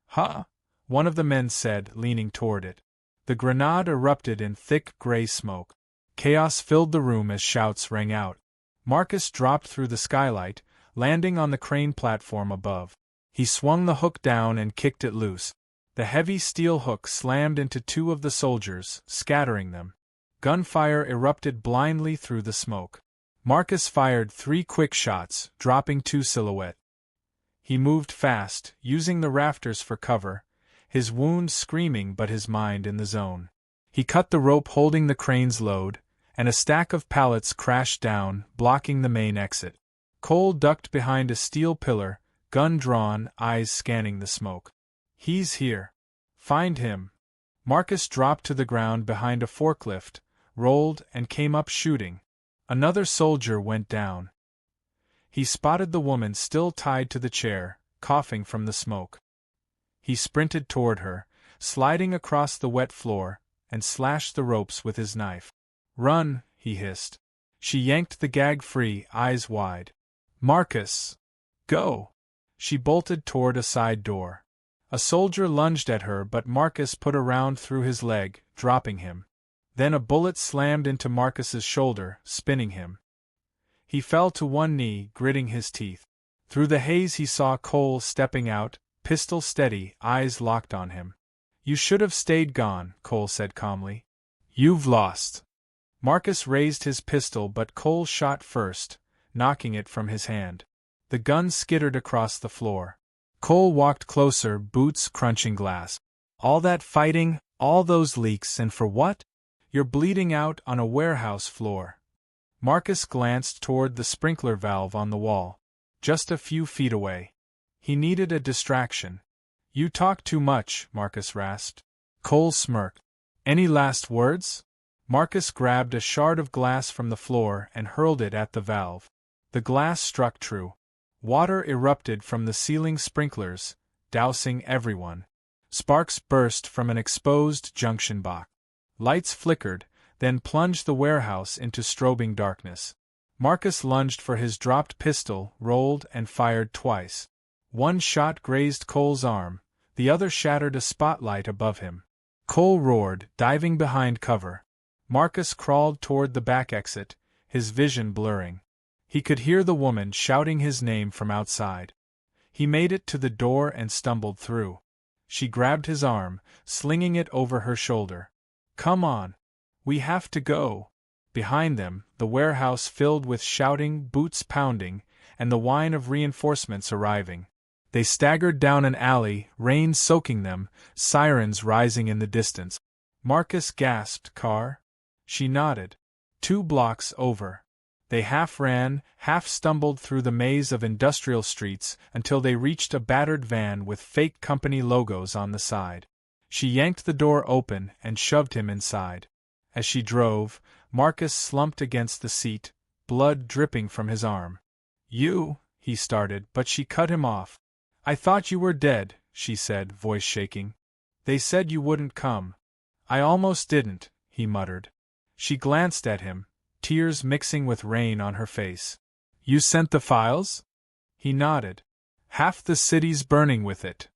Huh? One of the men said, leaning toward it. The grenade erupted in thick gray smoke. Chaos filled the room as shouts rang out. Marcus dropped through the skylight, landing on the crane platform above. He swung the hook down and kicked it loose. The heavy steel hook slammed into two of the soldiers, scattering them. Gunfire erupted blindly through the smoke. Marcus fired 3 quick shots, dropping 2 silhouette. He moved fast, using the rafters for cover, his wound screaming but his mind in the zone. He cut the rope holding the crane's load, and a stack of pallets crashed down, blocking the main exit. Cole ducked behind a steel pillar, gun drawn, eyes scanning the smoke. He's here. Find him. Marcus dropped to the ground behind a forklift, rolled, and came up shooting. Another soldier went down. He spotted the woman still tied to the chair, coughing from the smoke. He sprinted toward her, sliding across the wet floor, and slashed the ropes with his knife. Run, he hissed. She yanked the gag free, eyes wide. Marcus! Go! She bolted toward a side door. A soldier lunged at her, but Marcus put a round through his leg, dropping him. Then a bullet slammed into Marcus's shoulder, spinning him. He fell to one knee, gritting his teeth. Through the haze he saw Cole stepping out, pistol steady, eyes locked on him. You should have stayed gone, Cole said calmly. You've lost. Marcus raised his pistol, but Cole shot first, knocking it from his hand. The gun skittered across the floor. Cole walked closer, boots crunching glass. All that fighting, all those leaks, and for what? You're bleeding out on a warehouse floor. Marcus glanced toward the sprinkler valve on the wall, just a few feet away. He needed a distraction. You talk too much, Marcus rasped. Cole smirked. Any last words? Marcus grabbed a shard of glass from the floor and hurled it at the valve. The glass struck true. Water erupted from the ceiling sprinklers, dousing everyone. Sparks burst from an exposed junction box. Lights flickered, then plunged the warehouse into strobing darkness. Marcus lunged for his dropped pistol, rolled, and fired twice. One shot grazed Cole's arm, the other shattered a spotlight above him. Cole roared, diving behind cover. Marcus crawled toward the back exit, his vision blurring. He could hear the woman shouting his name from outside. He made it to the door and stumbled through. She grabbed his arm, slinging it over her shoulder. Come on. We have to go. Behind them, the warehouse filled with shouting, boots pounding, and the whine of reinforcements arriving. They staggered down an alley, rain soaking them, sirens rising in the distance. Marcus gasped, Car? She nodded. 2 blocks over. They half ran, half stumbled through the maze of industrial streets until they reached a battered van with fake company logos on the side. She yanked the door open and shoved him inside. As she drove, Marcus slumped against the seat, blood dripping from his arm. You, he started, but she cut him off. I thought you were dead, she said, voice shaking. They said you wouldn't come. I almost didn't, he muttered. She glanced at him, tears mixing with rain on her face. You sent the files? He nodded. Half the city's burning with it.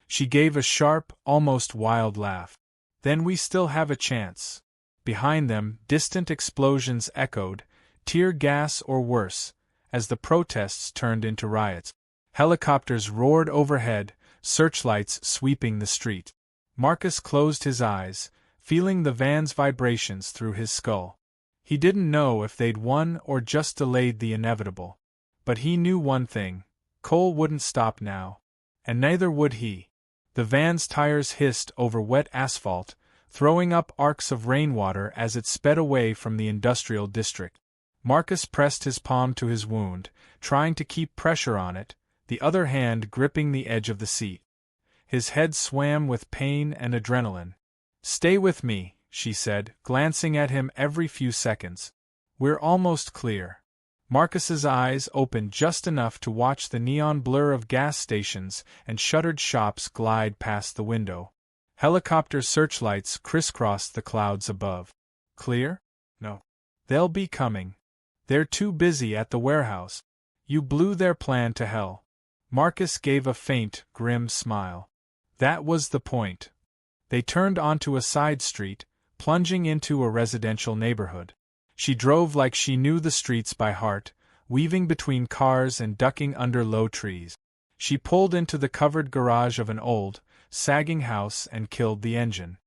She gave a sharp, almost wild laugh. Then we still have a chance. Behind them, distant explosions echoed, tear gas or worse, as the protests turned into riots. Helicopters roared overhead, searchlights sweeping the street. Marcus closed his eyes, feeling the van's vibrations through his skull. He didn't know if they'd won or just delayed the inevitable. But he knew one thing: Cole wouldn't stop now. And neither would he. The van's tires hissed over wet asphalt, throwing up arcs of rainwater as it sped away from the industrial district. Marcus pressed his palm to his wound, trying to keep pressure on it, the other hand gripping the edge of the seat. His head swam with pain and adrenaline. "Stay with me," she said, glancing at him every few seconds. "We're almost clear." Marcus's eyes opened just enough to watch the neon blur of gas stations and shuttered shops glide past the window. Helicopter searchlights crisscrossed the clouds above. Clear? No. They'll be coming. They're too busy at the warehouse. You blew their plan to hell. Marcus gave a faint, grim smile. That was the point. They turned onto a side street, plunging into a residential neighborhood. She drove like she knew the streets by heart, weaving between cars and ducking under low trees. She pulled into the covered garage of an old, sagging house and killed the engine.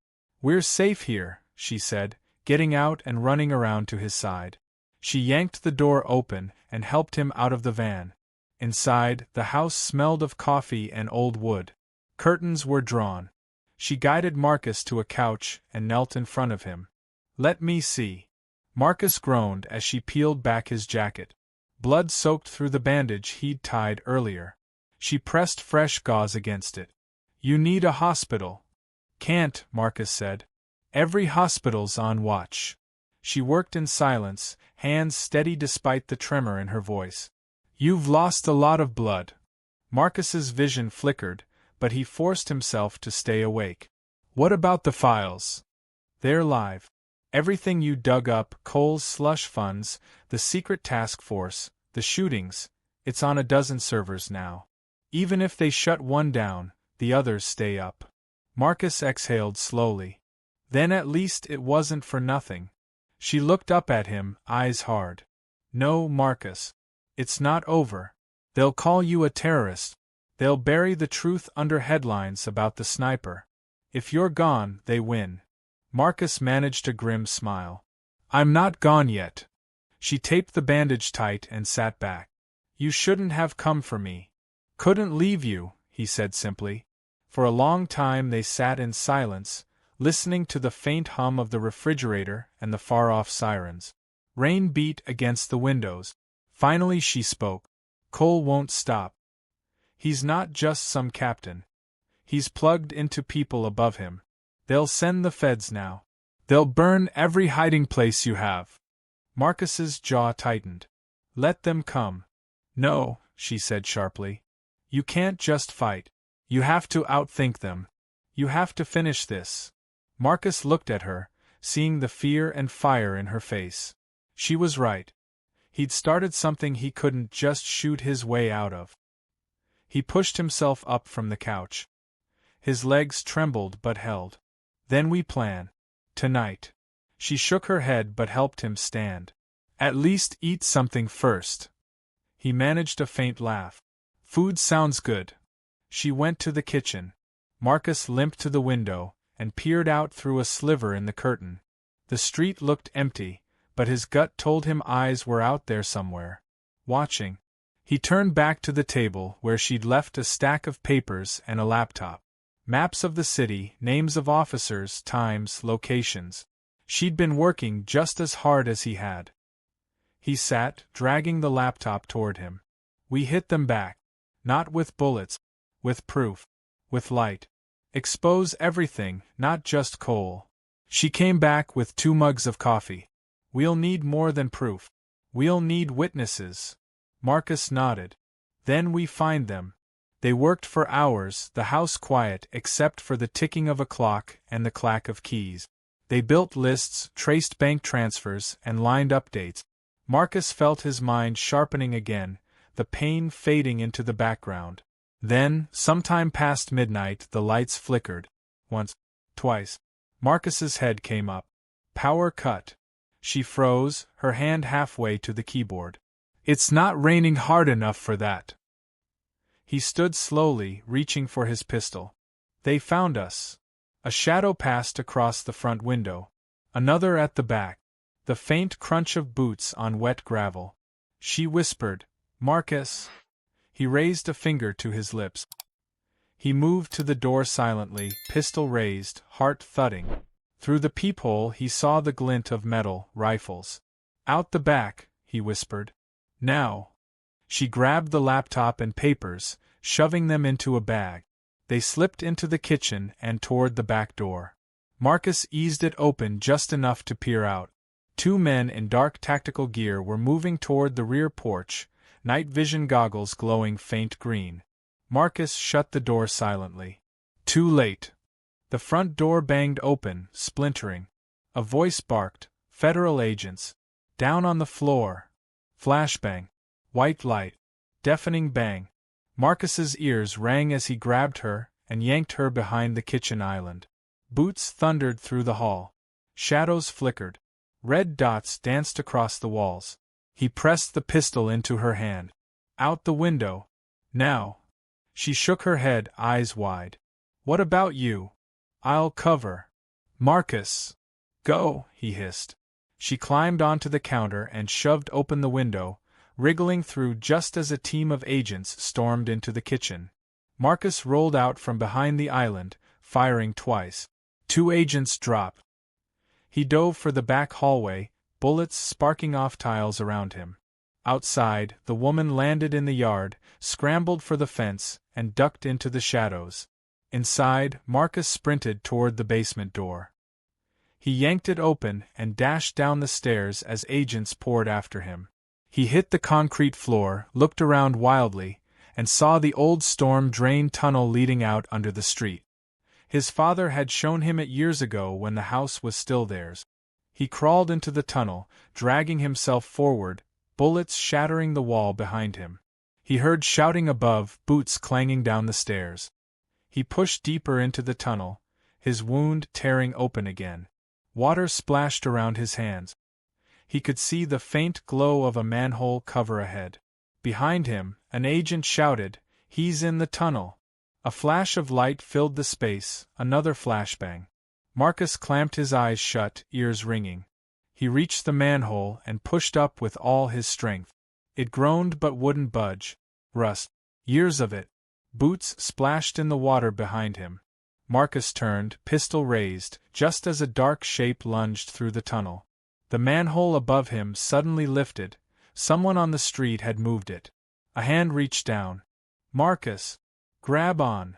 "We're safe here," she said, getting out and running around to his side. She yanked the door open and helped him out of the van. Inside, the house smelled of coffee and old wood. Curtains were drawn. She guided Marcus to a couch and knelt in front of him. "Let me see." Marcus groaned as she peeled back his jacket. Blood soaked through the bandage he'd tied earlier. She pressed fresh gauze against it. "You need a hospital." "Can't," Marcus said. "Every hospital's on watch." She worked in silence, hands steady despite the tremor in her voice. "You've lost a lot of blood." Marcus's vision flickered, but he forced himself to stay awake. "What about the files?" "They're live. Everything you dug up, Cole's slush funds, the secret task force, the shootings, it's on a dozen servers now. Even if they shut one down, the others stay up." Marcus exhaled slowly. Then at least it wasn't for nothing. She looked up at him, eyes hard. "No, Marcus. It's not over. They'll call you a terrorist. They'll bury the truth under headlines about the sniper. If you're gone, they win." Marcus managed a grim smile. "I'm not gone yet." She taped the bandage tight and sat back. "You shouldn't have come for me." "Couldn't leave you," he said simply. For a long time they sat in silence, listening to the faint hum of the refrigerator and the far-off sirens. Rain beat against the windows. Finally she spoke. "Cole won't stop. He's not just some captain. He's plugged into people above him. They'll send the feds now. They'll burn every hiding place you have." Marcus's jaw tightened. "Let them come." "No," she said sharply. "You can't just fight. You have to outthink them. You have to finish this." Marcus looked at her, seeing the fear and fire in her face. She was right. He'd started something he couldn't just shoot his way out of. He pushed himself up from the couch. His legs trembled but held. "Then we plan. Tonight." She shook her head but helped him stand. "At least eat something first." He managed a faint laugh. "Food sounds good." She went to the kitchen. Marcus limped to the window and peered out through a sliver in the curtain. The street looked empty, but his gut told him eyes were out there somewhere, watching. He turned back to the table where she'd left a stack of papers and a laptop. Maps of the city, names of officers, times, locations. She'd been working just as hard as he had. He sat, dragging the laptop toward him. "We hit them back. Not with bullets. With proof. With light. Expose everything, not just Cole." She came back with 2 mugs of coffee. "We'll need more than proof. We'll need witnesses." Marcus nodded. "Then we find them." They worked for hours, the house quiet except for the ticking of a clock and the clack of keys. They built lists, traced bank transfers, and lined up dates. Marcus felt his mind sharpening again, the pain fading into the background. Then, sometime past midnight, the lights flickered. Once. Twice. Marcus's head came up. Power cut. She froze, her hand halfway to the keyboard. It's not raining hard enough for that. He stood slowly, reaching for his pistol. They found us. A shadow passed across the front window. Another at the back. The faint crunch of boots on wet gravel. She whispered, "Marcus." He raised a finger to his lips. He moved to the door silently, pistol raised, heart thudding. Through the peephole he saw the glint of metal rifles. "Out the back," he whispered. "Now." She grabbed the laptop and papers, shoving them into a bag. They slipped into the kitchen and toward the back door. Marcus eased it open just enough to peer out. Two men in dark tactical gear were moving toward the rear porch, night vision goggles glowing faint green. Marcus shut the door silently. Too late. The front door banged open, splintering. A voice barked, "Federal agents." Down on the floor. Flashbang. White light. Deafening bang. Marcus's ears rang as he grabbed her and yanked her behind the kitchen island. Boots thundered through the hall. Shadows flickered. Red dots danced across the walls. He pressed the pistol into her hand. Out the window. Now. She shook her head, eyes wide. "What about you?" "I'll cover." "Marcus." "Go," he hissed. She climbed onto the counter and shoved open the window, wriggling through just as a team of agents stormed into the kitchen. Marcus rolled out from behind the island, firing twice. Two agents dropped. He dove for the back hallway, bullets sparking off tiles around him. Outside, the woman landed in the yard, scrambled for the fence, and ducked into the shadows. Inside, Marcus sprinted toward the basement door. He yanked it open and dashed down the stairs as agents poured after him. He hit the concrete floor, looked around wildly, and saw the old storm drain tunnel leading out under the street. His father had shown him it years ago when the house was still theirs. He crawled into the tunnel, dragging himself forward, bullets shattering the wall behind him. He heard shouting above, boots clanging down the stairs. He pushed deeper into the tunnel, his wound tearing open again. Water splashed around his hands. He could see the faint glow of a manhole cover ahead. Behind him, an agent shouted, "He's in the tunnel!" A flash of light filled the space, another flashbang. Marcus clamped his eyes shut, ears ringing. He reached the manhole and pushed up with all his strength. It groaned but wouldn't budge. Rust. Years of it. Boots splashed in the water behind him. Marcus turned, pistol raised, just as a dark shape lunged through the tunnel. The manhole above him suddenly lifted. Someone on the street had moved it. A hand reached down. "Marcus! Grab on!"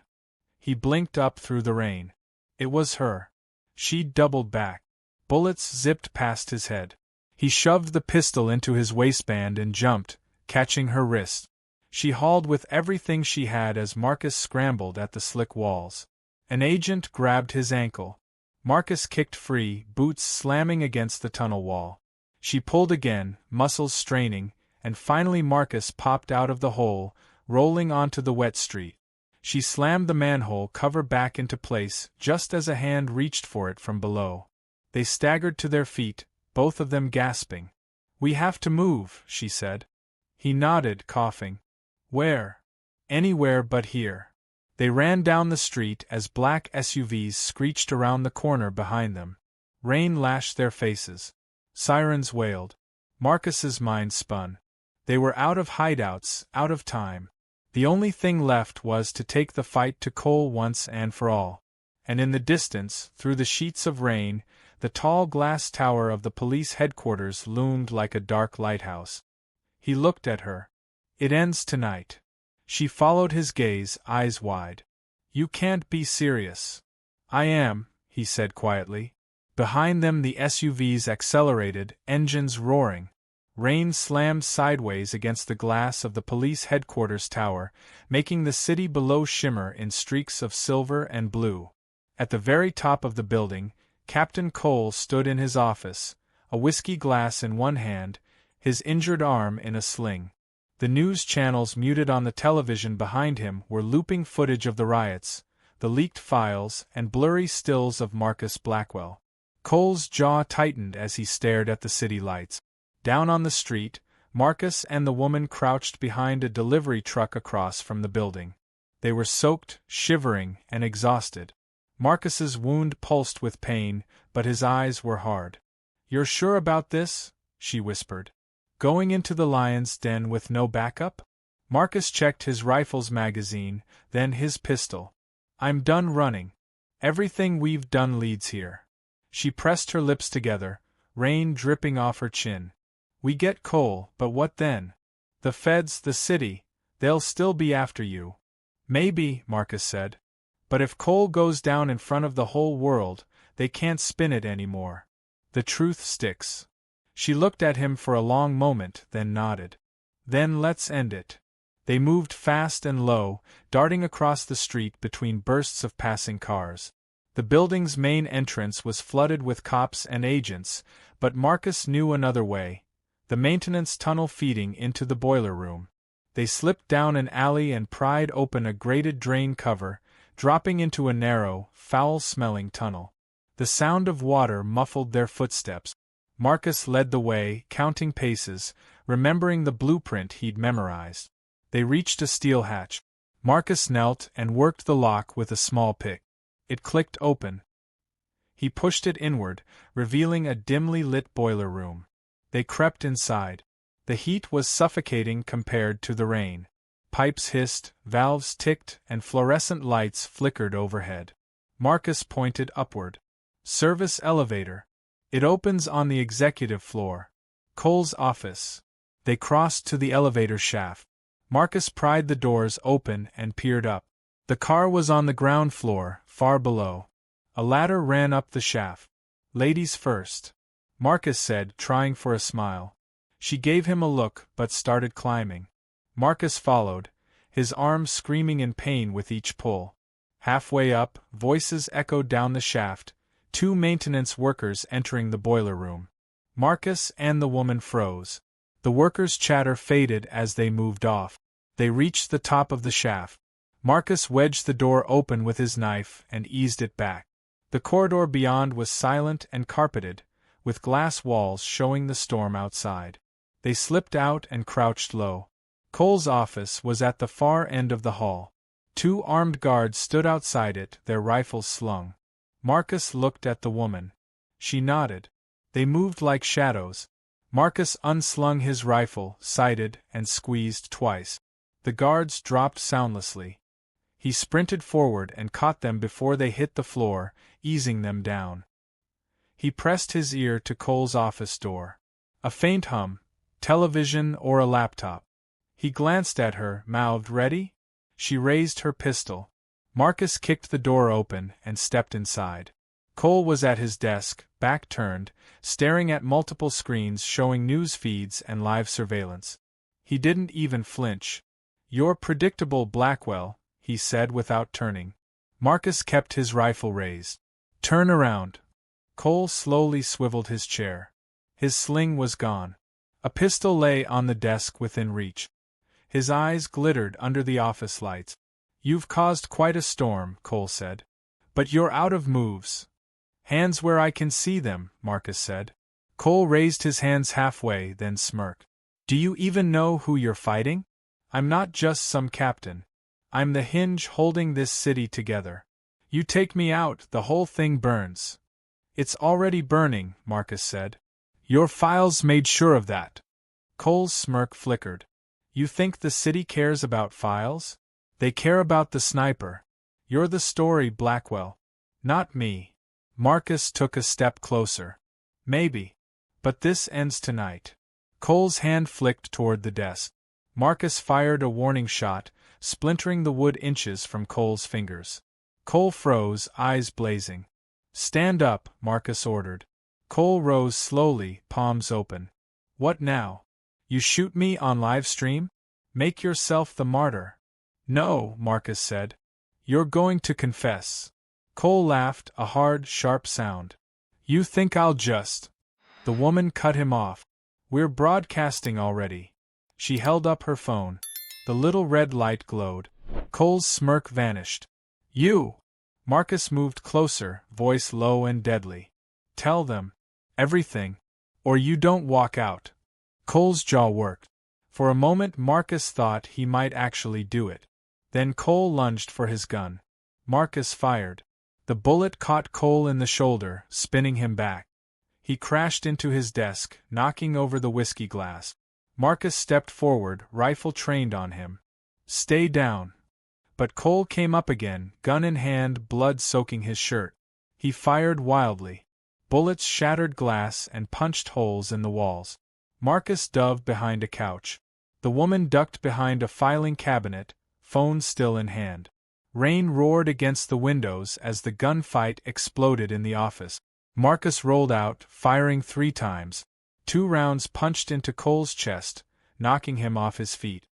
He blinked up through the rain. It was her. She doubled back. Bullets zipped past his head. He shoved the pistol into his waistband and jumped, catching her wrist. She hauled with everything she had as Marcus scrambled at the slick walls. An agent grabbed his ankle. Marcus kicked free, boots slamming against the tunnel wall. She pulled again, muscles straining, and finally Marcus popped out of the hole, rolling onto the wet street. She slammed the manhole cover back into place just as a hand reached for it from below. They staggered to their feet, both of them gasping. "We have to move," she said. He nodded, coughing. "Where?" "Anywhere but here." They ran down the street as black SUVs screeched around the corner behind them. Rain lashed their faces. Sirens wailed. Marcus's mind spun. They were out of hideouts, out of time. The only thing left was to take the fight to Cole once and for all. And in the distance, through the sheets of rain, the tall glass tower of the police headquarters loomed like a dark lighthouse. He looked at her. "It ends tonight." She followed his gaze, eyes wide. "You can't be serious." "I am," he said quietly. Behind them the SUVs accelerated, engines roaring. Rain slammed sideways against the glass of the police headquarters tower, making the city below shimmer in streaks of silver and blue. At the very top of the building, Captain Cole stood in his office, a whiskey glass in one hand, his injured arm in a sling. The news channels muted on the television behind him were looping footage of the riots, the leaked files, and blurry stills of Marcus Blackwell. Cole's jaw tightened as he stared at the city lights. Down on the street, Marcus and the woman crouched behind a delivery truck across from the building. They were soaked, shivering, and exhausted. Marcus's wound pulsed with pain, but his eyes were hard. "You're sure about this?" she whispered. "Going into the lion's den with no backup?" Marcus checked his rifle's magazine, then his pistol. "I'm done running. Everything we've done leads here." She pressed her lips together, rain dripping off her chin. "We get Cole, but what then? The feds, the city, they'll still be after you." "Maybe," Marcus said. "But if Cole goes down in front of the whole world, they can't spin it anymore. The truth sticks." She looked at him for a long moment, then nodded. "Then let's end it." They moved fast and low, darting across the street between bursts of passing cars. The building's main entrance was flooded with cops and agents, but Marcus knew another way, the maintenance tunnel feeding into the boiler room. They slipped down an alley and pried open a grated drain cover, dropping into a narrow, foul-smelling tunnel. The sound of water muffled their footsteps. Marcus led the way, counting paces, remembering the blueprint he'd memorized. They reached a steel hatch. Marcus knelt and worked the lock with a small pick. It clicked open. He pushed it inward, revealing a dimly lit boiler room. They crept inside. The heat was suffocating compared to the rain. Pipes hissed, valves ticked, and fluorescent lights flickered overhead. Marcus pointed upward. "Service elevator. It opens on the executive floor. Cole's office." They crossed to the elevator shaft. Marcus pried the doors open and peered up. The car was on the ground floor, far below. A ladder ran up the shaft. "Ladies first," Marcus said, trying for a smile. She gave him a look but started climbing. Marcus followed, his arms screaming in pain with each pull. Halfway up, voices echoed down the shaft, 2 maintenance workers entering the boiler room. Marcus and the woman froze. The workers' chatter faded as they moved off. They reached the top of the shaft. Marcus wedged the door open with his knife and eased it back. The corridor beyond was silent and carpeted, with glass walls showing the storm outside. They slipped out and crouched low. Cole's office was at the far end of the hall. 2 armed guards stood outside it, their rifles slung. Marcus looked at the woman. She nodded. They moved like shadows. Marcus unslung his rifle, sighted, and squeezed twice. The guards dropped soundlessly. He sprinted forward and caught them before they hit the floor, easing them down. He pressed his ear to Cole's office door. A faint hum, television or a laptop. He glanced at her, mouthed, "Ready?" She raised her pistol. Marcus kicked the door open and stepped inside. Cole was at his desk, back turned, staring at multiple screens showing news feeds and live surveillance. He didn't even flinch. "You're predictable, Blackwell," he said without turning. Marcus kept his rifle raised. "Turn around." Cole slowly swiveled his chair. His sling was gone. A pistol lay on the desk within reach. His eyes glittered under the office lights. "You've caused quite a storm," Cole said. "But you're out of moves." "Hands where I can see them," Marcus said. Cole raised his hands halfway, then smirked. "Do you even know who you're fighting? I'm not just some captain. I'm the hinge holding this city together. You take me out, the whole thing burns." "It's already burning," Marcus said. "Your files made sure of that." Cole's smirk flickered. "You think the city cares about files? They care about the sniper. You're the story, Blackwell. Not me." Marcus took a step closer. "Maybe. But this ends tonight." Cole's hand flicked toward the desk. Marcus fired a warning shot, splintering the wood inches from Cole's fingers. Cole froze, eyes blazing. "Stand up," Marcus ordered. Cole rose slowly, palms open. "What now? You shoot me on live stream? Make yourself the martyr." "No," Marcus said. "You're going to confess." Cole laughed, a hard, sharp sound. "You think I'll just—" The woman cut him off. "We're broadcasting already." She held up her phone. The little red light glowed. Cole's smirk vanished. "You!" Marcus moved closer, voice low and deadly. Tell them everything, or you don't walk out. Cole's jaw worked. For a moment Marcus thought he might actually do it. Then Cole lunged for his gun. Marcus fired. The bullet caught Cole in the shoulder, spinning him back. He crashed into his desk, knocking over the whiskey glass. Marcus stepped forward, rifle trained on him. Stay down. But Cole came up again, gun in hand, blood soaking his shirt. He fired wildly. Bullets shattered glass and punched holes in the walls. Marcus dove behind a couch. The woman ducked behind a filing cabinet, phone still in hand. Rain roared against the windows as the gunfight exploded in the office. Marcus rolled out, firing 3 times. 2 rounds punched into Cole's chest, knocking him off his feet.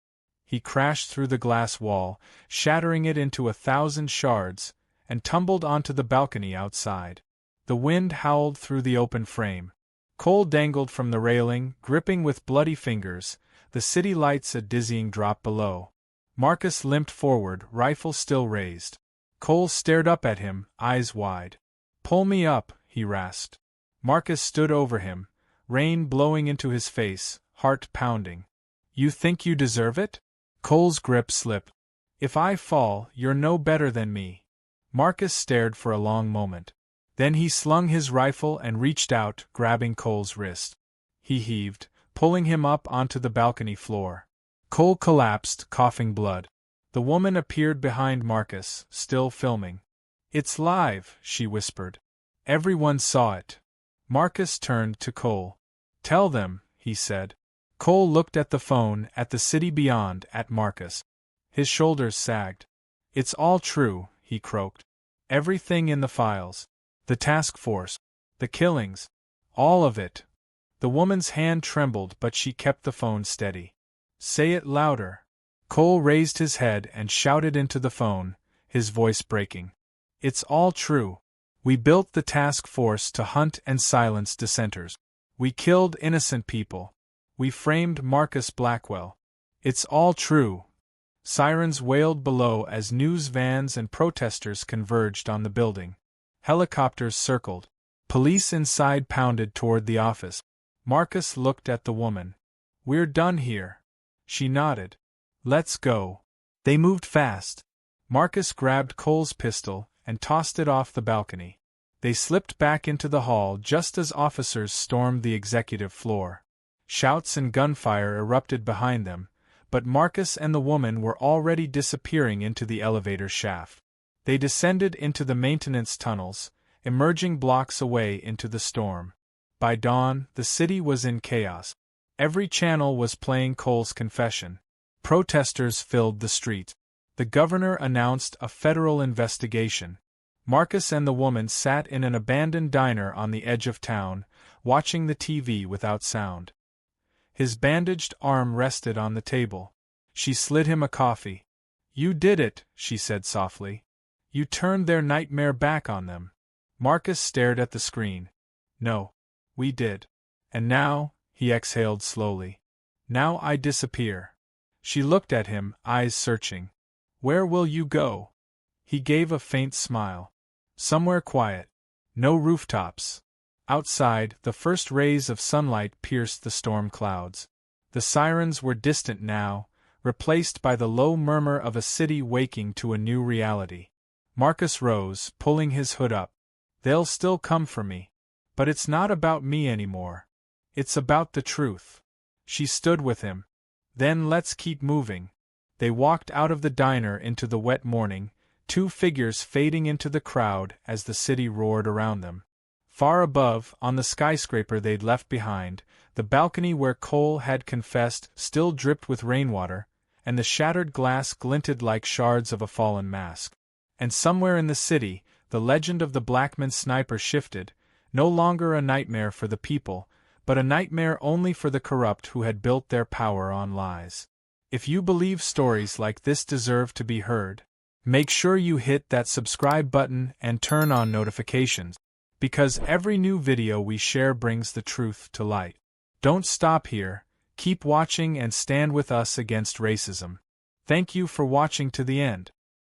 He crashed through the glass wall, shattering it into 1,000 shards, and tumbled onto the balcony outside. The wind howled through the open frame. Cole dangled from the railing, gripping with bloody fingers, the city lights a dizzying drop below. Marcus limped forward, rifle still raised. Cole stared up at him, eyes wide. "Pull me up," he rasped. Marcus stood over him, rain blowing into his face, heart pounding. "You think you deserve it?" Cole's grip slipped. "If I fall, you're no better than me." Marcus stared for a long moment. Then he slung his rifle and reached out, grabbing Cole's wrist. He heaved, pulling him up onto the balcony floor. Cole collapsed, coughing blood. The woman appeared behind Marcus, still filming. "It's live," she whispered. Everyone saw it. Marcus turned to Cole. "Tell them," he said. Cole looked at the phone, at the city beyond, at Marcus. His shoulders sagged. "It's all true," he croaked. "Everything in the files. The task force. The killings. All of it." The woman's hand trembled, but she kept the phone steady. "Say it louder." Cole raised his head and shouted into the phone, his voice breaking. "It's all true. We built the task force to hunt and silence dissenters. We killed innocent people. We framed Marcus Blackwell. It's all true." Sirens wailed below as news vans and protesters converged on the building. Helicopters circled. Police inside pounded toward the office. Marcus looked at the woman. "We're done here." She nodded. "Let's go." They moved fast. Marcus grabbed Cole's pistol and tossed it off the balcony. They slipped back into the hall just as officers stormed the executive floor. Shouts and gunfire erupted behind them, but Marcus and the woman were already disappearing into the elevator shaft. They descended into the maintenance tunnels, emerging blocks away into the storm. By dawn, the city was in chaos. Every channel was playing Cole's confession. Protesters filled the streets. The governor announced a federal investigation. Marcus and the woman sat in an abandoned diner on the edge of town, watching the TV without sound. His bandaged arm rested on the table. She slid him a coffee. "You did it," she said softly. "You turned their nightmare back on them." Marcus stared at the screen. "No. We did. And now," he exhaled slowly, "now I disappear." She looked at him, eyes searching. "Where will you go?" He gave a faint smile. "Somewhere quiet. No rooftops." Outside, the first rays of sunlight pierced the storm clouds. The sirens were distant now, replaced by the low murmur of a city waking to a new reality. Marcus rose, pulling his hood up. "They'll still come for me. But it's not about me anymore. It's about the truth." She stood with him. "Then let's keep moving." They walked out of the diner into the wet morning, 2 figures fading into the crowd as the city roared around them. Far above, on the skyscraper they'd left behind, the balcony where Cole had confessed still dripped with rainwater, and the shattered glass glinted like shards of a fallen mask. And somewhere in the city, the legend of the Blackman sniper shifted, no longer a nightmare for the people, but a nightmare only for the corrupt who had built their power on lies. If you believe stories like this deserve to be heard, make sure you hit that subscribe button and turn on notifications, because every new video we share brings the truth to light. Don't stop here, keep watching and stand with us against racism. Thank you for watching to the end.